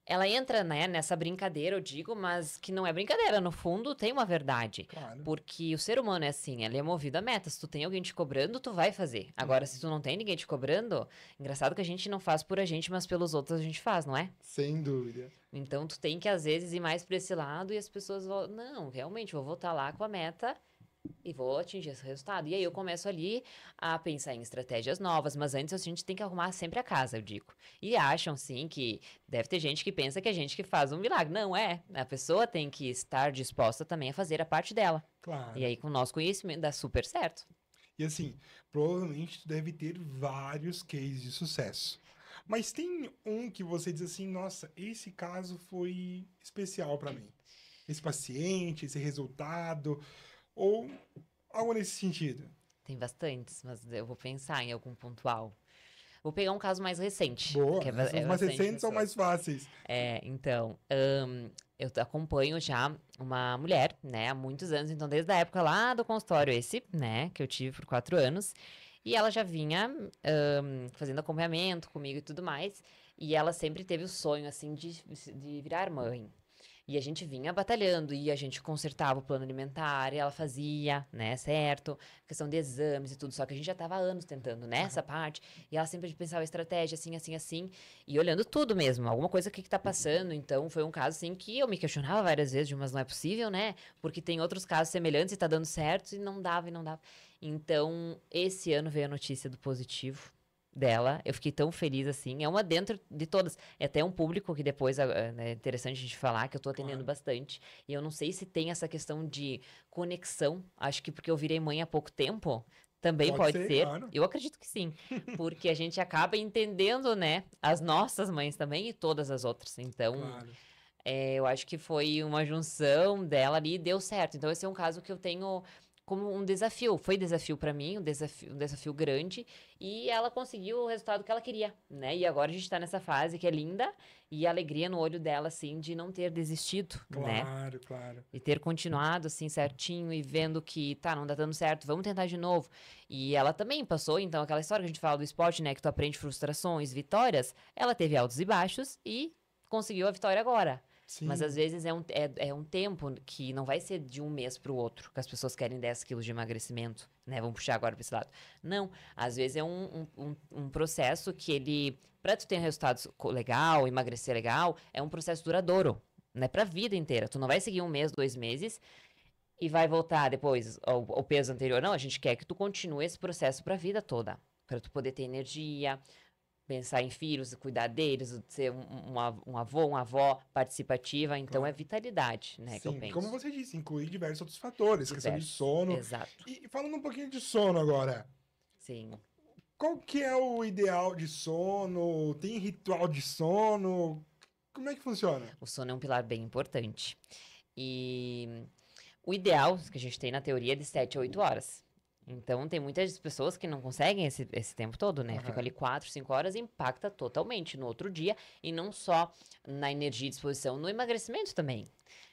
ela entra, né, nessa brincadeira, eu digo, mas que não é brincadeira. No fundo, tem uma verdade. Claro. Porque o ser humano é assim, ele é movido a metas. Se tu tem alguém te cobrando, tu vai fazer. Agora, se tu não tem ninguém te cobrando, engraçado que a gente não faz por a gente, mas pelos outros a gente faz, não é? Sem dúvida. Então, tu tem que, às vezes, ir mais pra esse lado e as pessoas vão, não, realmente, eu vou voltar lá com a meta e vou atingir esse resultado. E aí eu começo ali a pensar em estratégias novas, mas antes a gente tem que arrumar sempre a casa, eu digo. E acham, sim, que deve ter gente que pensa que é a gente que faz um milagre. Não é. A pessoa tem que estar disposta também a fazer a parte dela. E Claro. aí, com o nosso conhecimento, dá super certo. E assim, provavelmente tu deve ter vários cases de sucesso. Mas tem um que você diz assim, nossa, esse caso foi especial para mim. Esse paciente, esse resultado, ou algo nesse sentido. Tem bastantes, mas eu vou pensar em algum pontual. Vou pegar um caso mais recente, Boa, que essas é mais bastante recentes são pessoas. mais fáceis. Então, eu acompanho já uma mulher, né, há muitos anos, então desde a época lá do consultório esse, né, que eu tive por 4 anos, e ela já vinha fazendo acompanhamento comigo e tudo mais, e ela sempre teve o sonho, assim, de virar mãe. E a gente vinha batalhando, e a gente consertava o plano alimentar, e ela fazia, né, certo, questão de exames e tudo, só que a gente já tava há anos tentando, né, essa parte, e ela sempre pensava estratégia, assim, assim, assim, e olhando tudo mesmo, alguma coisa que tá passando, então foi um caso, assim, que eu me questionava várias vezes, mas não é possível, né, porque tem outros casos semelhantes e tá dando certo, e não dava, e não dava. Então, esse ano veio a notícia do positivo dela, eu fiquei tão feliz, assim, é uma dentro de todas, é até um público que depois é interessante a gente falar, que eu tô atendendo Claro. bastante. E eu não sei se tem essa questão de conexão. Acho que porque eu virei mãe há pouco tempo, também Pode pode ser, ser. claro. Eu acredito que sim. Porque a gente acaba entendendo, né? As nossas mães também e todas as outras. Então, Claro. eu acho que foi uma junção dela ali e deu certo. Então, esse é um caso que eu tenho como um desafio. Foi desafio para mim, um desafio grande. E ela conseguiu o resultado que ela queria, né? E agora a gente tá nessa fase que é linda e a alegria no olho dela, assim, de não ter desistido, né? Claro, claro. E ter continuado, assim, certinho e vendo que, tá, não tá dando certo, vamos tentar de novo. E ela também passou, então, aquela história que a gente fala do esporte, né? Que tu aprende frustrações, vitórias. Ela teve altos e baixos e conseguiu a vitória agora. Mas às Sim, vezes é um tempo que não vai ser de um mês para o outro, que as pessoas querem 10 quilos de emagrecimento, né? Vamos puxar agora para esse lado. Não, às vezes é um processo que ele, para tu ter um resultado legal, emagrecer legal, é um processo duradouro, né? Para a vida inteira. Tu não vai seguir um mês, 2 meses e vai voltar depois ao peso anterior. Não, a gente quer que tu continue esse processo para a vida toda, para tu poder ter energia, pensar em filhos, cuidar deles, ser um avô, uma avó participativa. Então, é claro. vitalidade, né, que eu Sim, e como penso. você disse, incluir diversos outros fatores, questão de Diversos. sono. Exato. E falando um pouquinho de sono agora, Sim. qual que é o ideal de sono? Tem ritual de sono? Como é que funciona? O sono é um pilar bem importante. E o ideal que a gente tem na teoria é de 7 a 8 horas. Então, tem muitas pessoas que não conseguem esse tempo todo, né? Ficam Aham, ali 4, 5 horas e impacta totalmente no outro dia. E não só na energia e disposição, no emagrecimento também.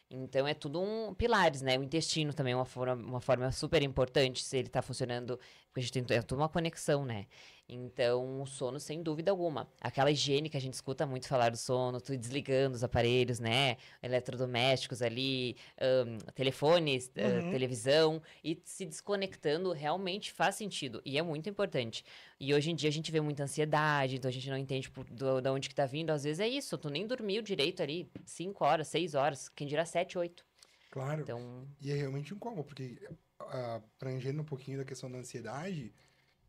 Então, é tudo pilares, né? O intestino também é uma forma super importante, se ele tá funcionando, porque a gente tem tudo uma conexão, né? Então, o sono, sem dúvida alguma. Aquela higiene que a gente escuta muito falar do sono, tu desligando os aparelhos, né? Eletrodomésticos ali, telefones, uhum, televisão, e se desconectando realmente faz sentido. E é muito importante. E hoje em dia a gente vê muita ansiedade, então a gente não entende de onde que tá vindo. Às vezes é isso, tu nem dormiu direito ali, 5 horas, 6 horas, quem dirá 7, 8. claro. Então, E é realmente um como, porque abrangendo um pouquinho da questão da ansiedade,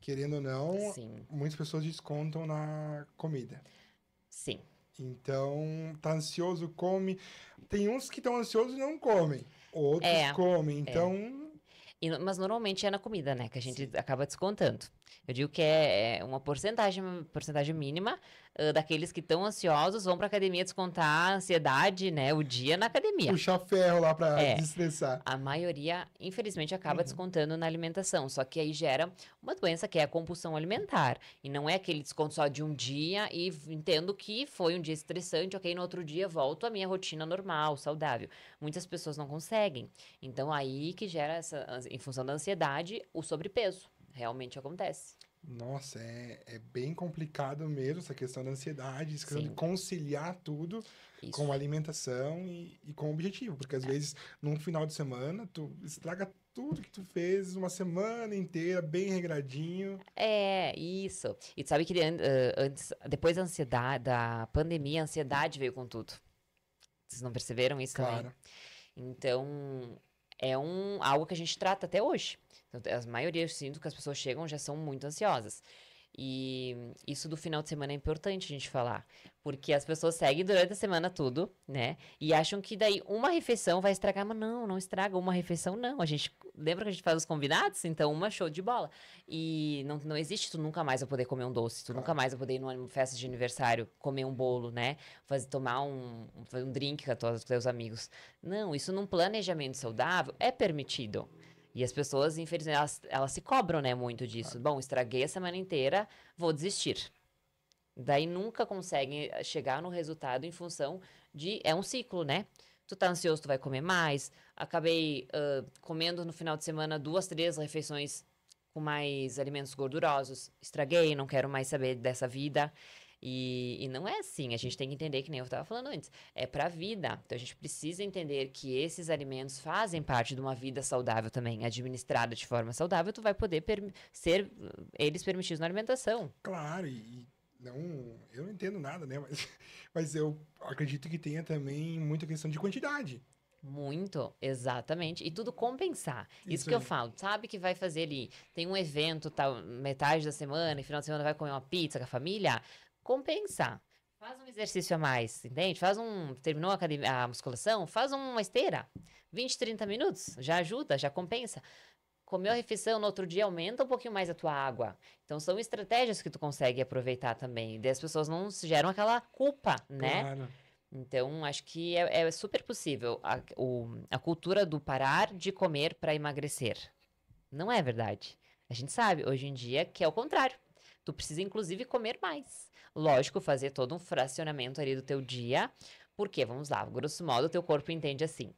querendo ou não, sim, muitas pessoas descontam na comida. sim. Então, tá ansioso, come. Tem uns que estão ansiosos e não comem. Outros É, comem. é. Então, Mas normalmente é na comida, né? Que a gente Sim. acaba descontando. Eu digo que é uma porcentagem mínima daqueles que estão ansiosos vão pra academia descontar a ansiedade, né? O dia na academia. Puxar ferro lá pra É, desestressar. a maioria, infelizmente, acaba Uhum. descontando na alimentação. Só que aí gera uma doença que é a compulsão alimentar. E não é aquele desconto só de um dia e entendo que foi um dia estressante, ok, no outro dia volto à minha rotina normal, saudável. Muitas pessoas não conseguem. Então aí que gera em função da ansiedade, o sobrepeso. Realmente acontece. Nossa, é bem complicado mesmo essa questão da ansiedade, essa questão de Sim, conciliar tudo com a isso. alimentação e com o objetivo. Porque às vezes, num final de semana, tu estraga tudo que tu fez uma semana inteira, bem regradinho. É, isso. E tu sabe que antes, depois da ansiedade, da pandemia, a ansiedade veio com tudo. Vocês não perceberam isso também? Claro. Então, é algo que a gente trata até hoje. Então, a maioria, eu sinto que as pessoas chegam já são muito ansiosas. E isso do final de semana é importante a gente falar. Porque as pessoas seguem durante a semana tudo, né? E acham que daí uma refeição vai estragar. Mas não, não estraga uma refeição, não. A gente. Lembra que a gente faz os combinados? Então, uma show de bola. E não existe tu nunca mais vai poder comer um doce. Tu nunca Claro. mais vai poder ir numa festa de aniversário, comer um bolo, né? Tomar fazer um drink com os teus amigos. Não, isso num planejamento saudável é permitido. E as pessoas, infelizmente, elas se cobram, né, muito disso. Bom, estraguei a semana inteira, vou desistir. Daí nunca conseguem chegar no resultado em função de. É um ciclo, né? Tu tá ansioso, tu vai comer mais. Acabei comendo no final de semana 2, 3 refeições com mais alimentos gordurosos. Estraguei, não quero mais saber dessa vida. E não é assim, a gente tem que entender, que nem eu estava falando antes, é para a vida. Então a gente precisa entender que esses alimentos fazem parte de uma vida saudável também, administrada de forma saudável, tu vai poder ser eles permitidos na alimentação. Claro, e não, eu não entendo nada, né? Mas, mas eu acredito que tenha também muita questão de quantidade. Muito, exatamente. E tudo compensar. Isso Isso que eu aí. falo, sabe que vai fazer ali, tem um evento, tal, metade da semana, e final de semana vai comer uma pizza com a família, compensar. Faz um exercício a mais, entende? Terminou a musculação, faz uma esteira. 20, 30 minutos, já ajuda, já compensa. Comeu a refeição, no outro dia aumenta um pouquinho mais a tua água. Então são estratégias que tu consegue aproveitar também. E daí as pessoas não geram aquela culpa, né? Claro. Então, acho que é super possível a cultura do parar de comer para emagrecer. Não é verdade. A gente sabe, hoje em dia, que é o contrário. Tu precisa, inclusive, comer mais. Lógico, fazer todo um fracionamento ali do teu dia. Porque, vamos lá, grosso modo, o teu corpo entende assim.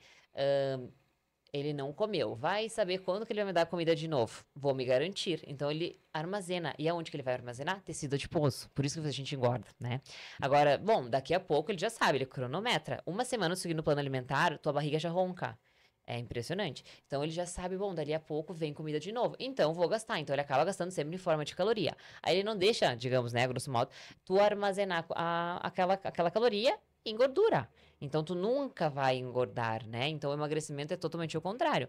Ele não comeu. Vai saber quando que ele vai me dar comida de novo. Vou me garantir. Então ele armazena. E aonde que ele vai armazenar? Tecido adiposo. Por isso que a gente engorda, né? Agora, bom, daqui a pouco ele já sabe, ele cronometra. Uma semana seguindo o plano alimentar, tua barriga já ronca. É impressionante. Então ele já sabe, bom, dali a pouco vem comida de novo. Então vou gastar. Então ele acaba gastando sempre em forma de caloria. Aí ele não deixa, digamos, né, grosso modo, tu armazenar aquela caloria em gordura. Então tu nunca vai engordar, né? Então o emagrecimento é totalmente o contrário.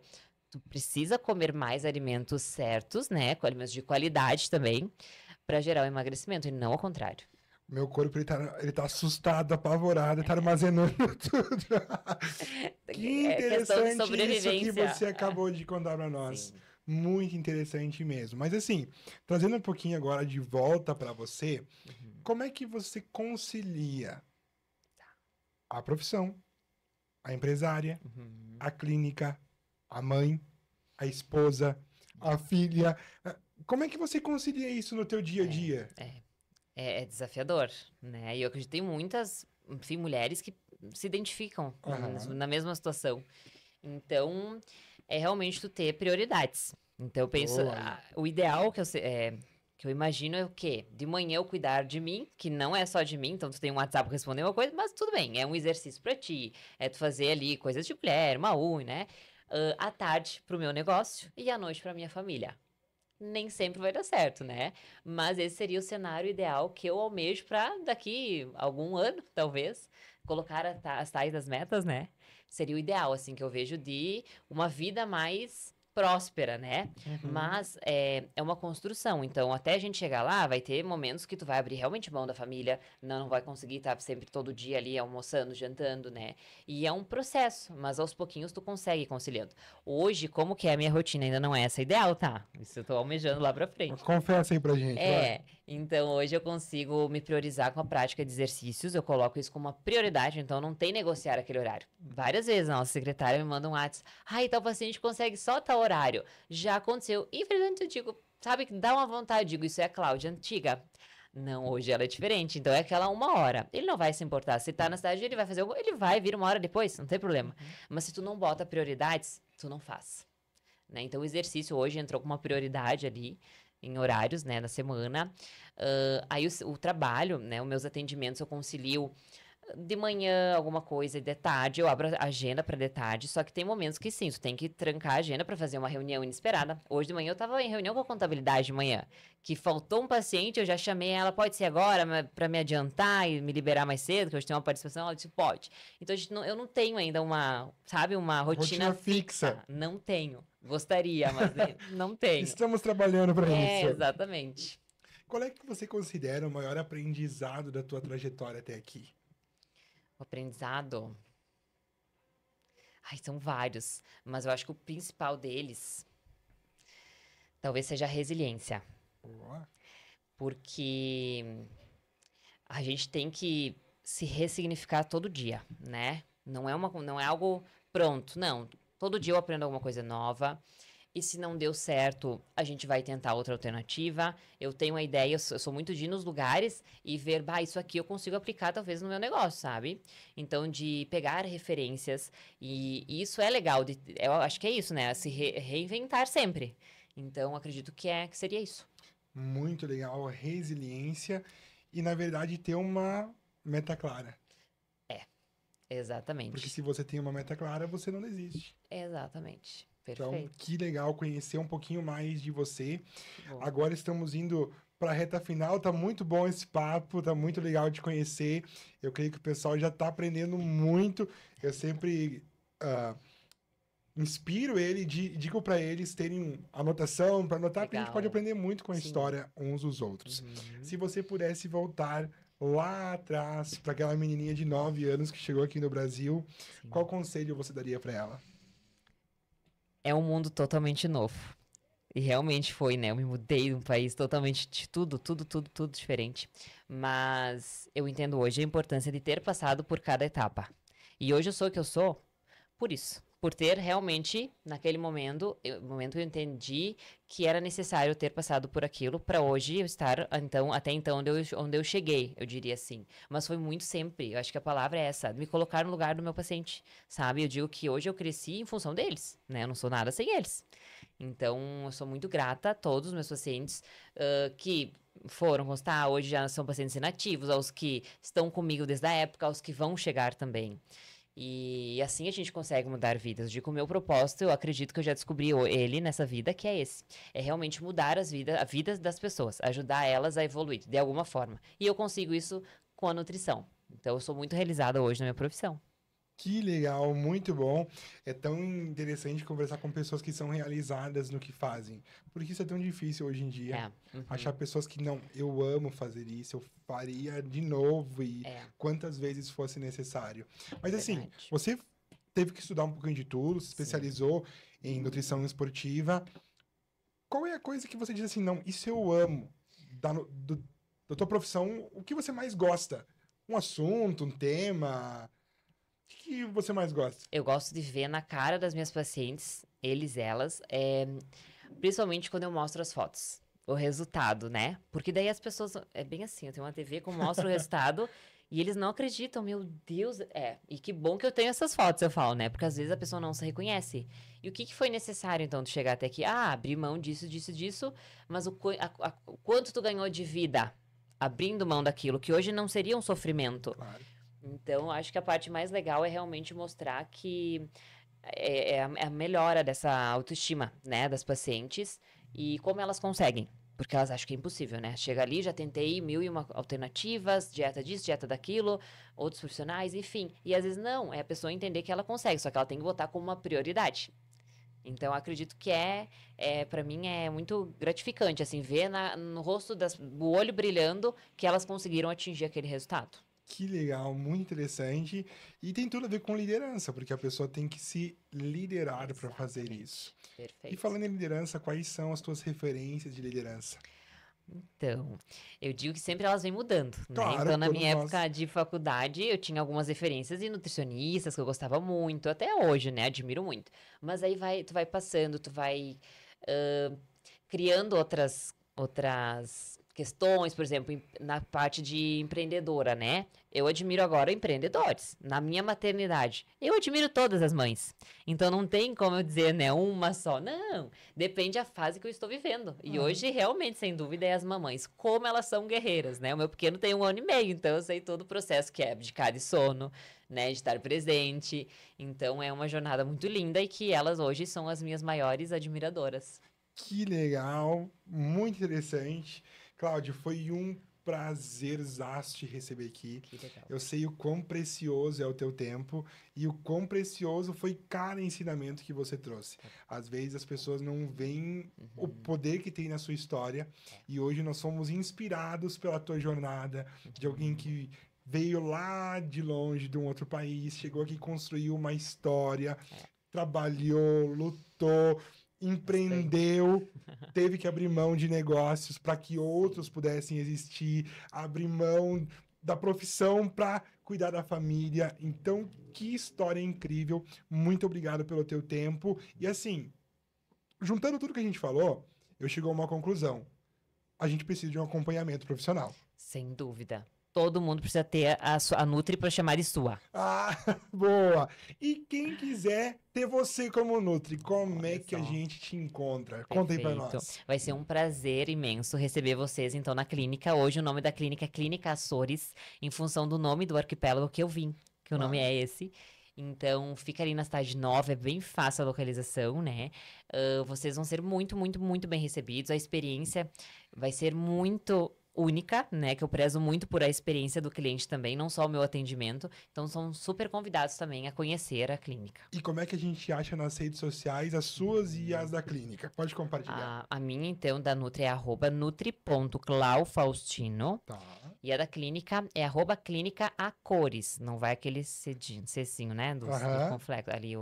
Tu precisa comer mais alimentos certos, né? Com alimentos de qualidade também, para gerar o emagrecimento, e não ao contrário. Meu corpo, ele tá assustado, apavorado, tá armazenando tudo. Que É questão de interessante isso que sobrevivência. você acabou de contar para nós. Sim. Muito interessante mesmo. Mas assim, trazendo um pouquinho agora de volta para você, Uhum. como é que você concilia a profissão, a empresária, Uhum. a clínica, a mãe, a esposa, a filha? Como é que você concilia isso no teu dia a dia? É desafiador, né? E eu acredito que tem muitas, enfim, mulheres que se identificam Aham. na mesma situação. Então, é realmente tu ter prioridades. Então, eu penso, Boa aí. o ideal que eu imagino é o quê? De manhã eu cuidar de mim, que não é só de mim, então tu tem um WhatsApp pra responder uma coisa, mas tudo bem, é um exercício pra ti, é tu fazer ali coisas de mulher, uma unha, né? À tarde pro meu negócio e à noite pra minha família. Nem sempre vai dar certo, né? Mas esse seria o cenário ideal que eu almejo para daqui algum ano, talvez, colocar as tais das metas, né? Seria o ideal, assim, que eu vejo de uma vida mais próspera, né? Mas é uma construção. Então, até a gente chegar lá, vai ter momentos que tu vai abrir realmente mão da família, não vai conseguir estar sempre todo dia ali almoçando, jantando, né? E é um processo, mas aos pouquinhos tu consegue ir conciliando. Hoje, como que é a minha rotina? Ainda não é essa ideal, tá? Isso eu tô almejando lá pra frente. Confessa aí pra gente, vai. Então hoje eu consigo me priorizar com a prática de exercícios, eu coloco isso como uma prioridade, então não tem negociar aquele horário. Várias vezes a nossa secretária me manda um WhatsApp, ai, tal paciente consegue só tal horário. Já aconteceu. Infelizmente eu digo, sabe, que dá uma vontade, eu digo, isso é a Cláudia antiga. Não, hoje ela é diferente, então é aquela 1 hora. Ele não vai se importar, se tá na cidade ele vai fazer, ele vai vir 1 hora depois, não tem problema. Mas se tu não bota prioridades, tu não faz. Né? Então o exercício hoje entrou com uma prioridade ali, em horários, né, na semana. Aí o trabalho, né, os meus atendimentos eu concilio de manhã alguma coisa e de tarde, eu abro a agenda para de tarde, só que tem momentos que sim, tu tem que trancar a agenda para fazer uma reunião inesperada. Hoje de manhã eu tava em reunião com a contabilidade de manhã, que faltou um paciente, eu já chamei ela, pode ser agora, para me adiantar e me liberar mais cedo, que hoje tem uma participação, ela disse, pode. Então eu não tenho ainda uma, sabe, uma rotina fixa. Não tenho. Gostaria, mas não tenho. Estamos trabalhando para isso. Exatamente. Qual é que você considera o maior aprendizado da tua trajetória até aqui? O aprendizado? Ai, são vários, mas eu acho que o principal deles talvez seja a resiliência. Boa. Porque a gente tem que se ressignificar todo dia, né? Não é algo pronto, não. Todo dia eu aprendo alguma coisa nova. E se não deu certo, a gente vai tentar outra alternativa. Eu tenho uma ideia, eu sou muito de ir nos lugares e ver, isso aqui eu consigo aplicar talvez no meu negócio, sabe? Então, de pegar referências. E isso é legal, eu acho que é isso, né? Se reinventar sempre. Então, acredito que seria isso. Muito legal, resiliência e, na verdade, ter uma meta clara. Exatamente. Porque se você tem uma meta clara, você não desiste. Exatamente. Perfeito. Então, que legal conhecer um pouquinho mais de você. Bom. Agora estamos indo para a reta final. Tá muito bom esse papo, tá muito legal de conhecer. Eu creio que o pessoal já tá aprendendo muito. Eu sempre inspiro ele, digo para eles terem anotação, para anotar, porque a gente pode aprender muito com a história uns dos outros. Se você pudesse voltar lá atrás para aquela menininha de 9 anos que chegou aqui no Brasil, qual conselho você daria para ela? É um mundo totalmente novo. E realmente foi, né? Eu me mudei de um país totalmente de tudo diferente. Mas eu entendo hoje a importância de ter passado por cada etapa. E hoje eu sou o que eu sou por isso. Por ter realmente, naquele momento eu entendi que era necessário ter passado por aquilo para hoje eu estar, até então, onde eu cheguei, eu diria assim. Mas foi muito sempre, eu acho que a palavra é essa, me colocar no lugar do meu paciente, sabe? Eu digo que hoje eu cresci em função deles, né? Eu não sou nada sem eles. Então, eu sou muito grata a todos os meus pacientes que foram constar, hoje já são pacientes inativos, aos que estão comigo desde a época, aos que vão chegar também. E assim a gente consegue mudar vidas. Com o meu propósito, eu acredito que eu já descobri ele nessa vida, que é esse. É realmente mudar a vidas das pessoas, ajudar elas a evoluir, de alguma forma. E eu consigo isso com a nutrição. Então, eu sou muito realizada hoje na minha profissão. Que legal, muito bom. É tão interessante conversar com pessoas que são realizadas no que fazem. Porque isso é tão difícil hoje em dia. Achar pessoas que não, eu amo fazer isso, eu faria de novo e quantas vezes fosse necessário. Mas assim, você teve que estudar um pouquinho de tudo, se especializou em nutrição esportiva. Qual é a coisa que você diz assim, não, isso eu amo da tua profissão, o que você mais gosta? Um assunto, um tema? O que você mais gosta? Eu gosto de ver na cara das minhas pacientes, elas, principalmente quando eu mostro as fotos, o resultado, né? Porque daí as pessoas, é bem assim, eu tenho uma TV que mostra o resultado e eles não acreditam, meu Deus, e que bom que eu tenho essas fotos, eu falo, né? Porque às vezes a pessoa não se reconhece. E o que foi necessário, então, de chegar até aqui? Abrir mão disso, mas o quanto tu ganhou de vida abrindo mão daquilo, que hoje não seria um sofrimento. Claro. Então, acho que a parte mais legal é realmente mostrar que é a melhora dessa autoestima, né, das pacientes e como elas conseguem. Porque elas acham que é impossível, né? Chega ali, já tentei 1001 alternativas, dieta disso, dieta daquilo, outros profissionais, enfim. E às vezes não, é a pessoa entender que ela consegue, só que ela tem que botar como uma prioridade. Então, acredito que para mim, é muito gratificante, assim, ver no rosto do olho brilhando que elas conseguiram atingir aquele resultado. Que legal, muito interessante. E tem tudo a ver com liderança, porque a pessoa tem que se liderar para fazer isso. Perfeito. E falando em liderança, quais são as tuas referências de liderança? Então, eu digo que sempre elas vêm mudando, né? Claro, Então, na todos minha nós. época de faculdade, eu tinha algumas referências de nutricionistas que eu gostava muito, até hoje, né? Admiro muito. Mas aí tu vai passando, tu vai criando outras questões, por exemplo, na parte de empreendedora, né? Eu admiro agora empreendedores. Na minha maternidade, eu admiro todas as mães. Então não tem como eu dizer, né, uma só. Não, depende da fase que eu estou vivendo. E hoje, realmente, sem dúvida, é as mamães. Como elas são guerreiras, né? O meu pequeno tem 1 ano e meio, então eu sei todo o processo que é abdicar de sono, né, de estar presente. Então é uma jornada muito linda e que elas hoje são as minhas maiores admiradoras. Que legal, muito interessante. Cláudio, foi um prazerzaço te receber aqui. Que legal. Eu sei o quão precioso é o teu tempo e o quão precioso foi cada ensinamento que você trouxe. Às vezes as pessoas não veem o poder que tem na sua história e hoje nós somos inspirados pela tua jornada, de alguém que veio lá de longe, de um outro país, chegou aqui, construiu uma história, trabalhou, lutou, empreendeu, teve que abrir mão de negócios para que outros pudessem existir, abrir mão da profissão para cuidar da família. Então, que história incrível. Muito obrigado pelo teu tempo. E assim, juntando tudo que a gente falou, eu chego a uma conclusão. A gente precisa de um acompanhamento profissional. Sem dúvida. Todo mundo precisa ter a Nutri para chamar de sua. Ah, boa! E quem quiser ter você como Nutri, como é que a gente te encontra? Conta aí pra nós. Vai ser um prazer imenso receber vocês, então, na clínica. Hoje o nome da clínica é Clínica Açores, em função do nome do arquipélago que eu vim, que o nome é esse. Então, fica ali na Cidade Nova, é bem fácil a localização, né? Vocês vão ser muito, muito, muito bem recebidos. A experiência vai ser muito única, né? Que eu prezo muito por a experiência do cliente também, não só o meu atendimento. Então, são super convidados também a conhecer a clínica. E como é que a gente acha nas redes sociais as suas e as da clínica? Pode compartilhar. A minha, então, da Nutri é @nutri.claufaustino. Tá. E a da clínica é @clínica a cores. Não vai aquele cecinho, né? Do conflexo, ali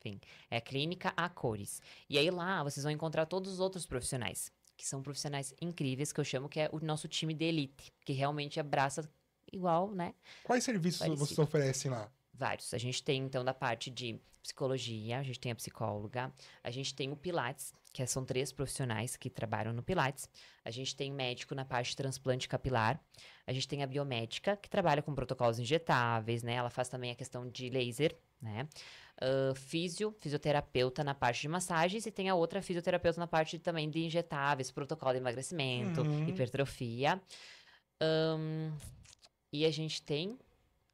enfim, é clínica a cores. E aí lá vocês vão encontrar todos os outros profissionais, que são profissionais incríveis, que eu chamo que é o nosso time de elite, que realmente abraça igual, né? Quais serviços vocês oferecem lá? Vários. A gente tem, então, da parte de psicologia, a gente tem a psicóloga, a gente tem o Pilates, que são 3 profissionais que trabalham no Pilates, a gente tem médico na parte de transplante capilar, a gente tem a biomédica, que trabalha com protocolos injetáveis, né? Ela faz também a questão de laser, né? Fisioterapeuta na parte de massagens e tem a outra fisioterapeuta na parte também de injetáveis, protocolo de emagrecimento, hipertrofia. E a gente tem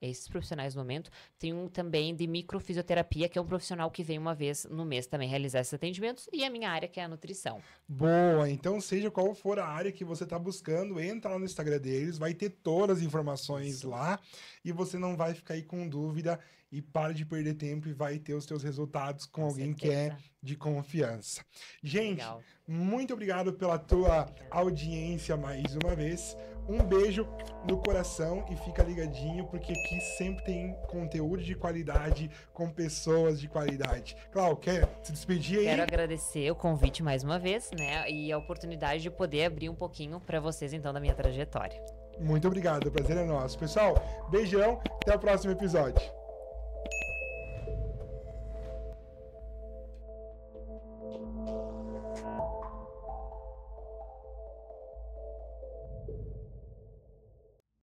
esses profissionais no momento. Tem um também de microfisioterapia, que é um profissional que vem uma vez no mês também realizar esses atendimentos, e a minha área, que é a nutrição. Boa, então seja qual for a área que você está buscando, entra lá no Instagram deles, vai ter todas as informações lá e você não vai ficar aí com dúvida e para de perder tempo e vai ter os teus resultados com alguém que é de confiança. Gente, muito obrigado pela tua audiência mais uma vez. Um beijo no coração e fica ligadinho, porque aqui sempre tem conteúdo de qualidade com pessoas de qualidade. Cláudio, quer se despedir aí? Quero agradecer o convite mais uma vez, né? E a oportunidade de poder abrir um pouquinho para vocês, então, da minha trajetória. Muito obrigado, o prazer é nosso. Pessoal, beijão, até o próximo episódio.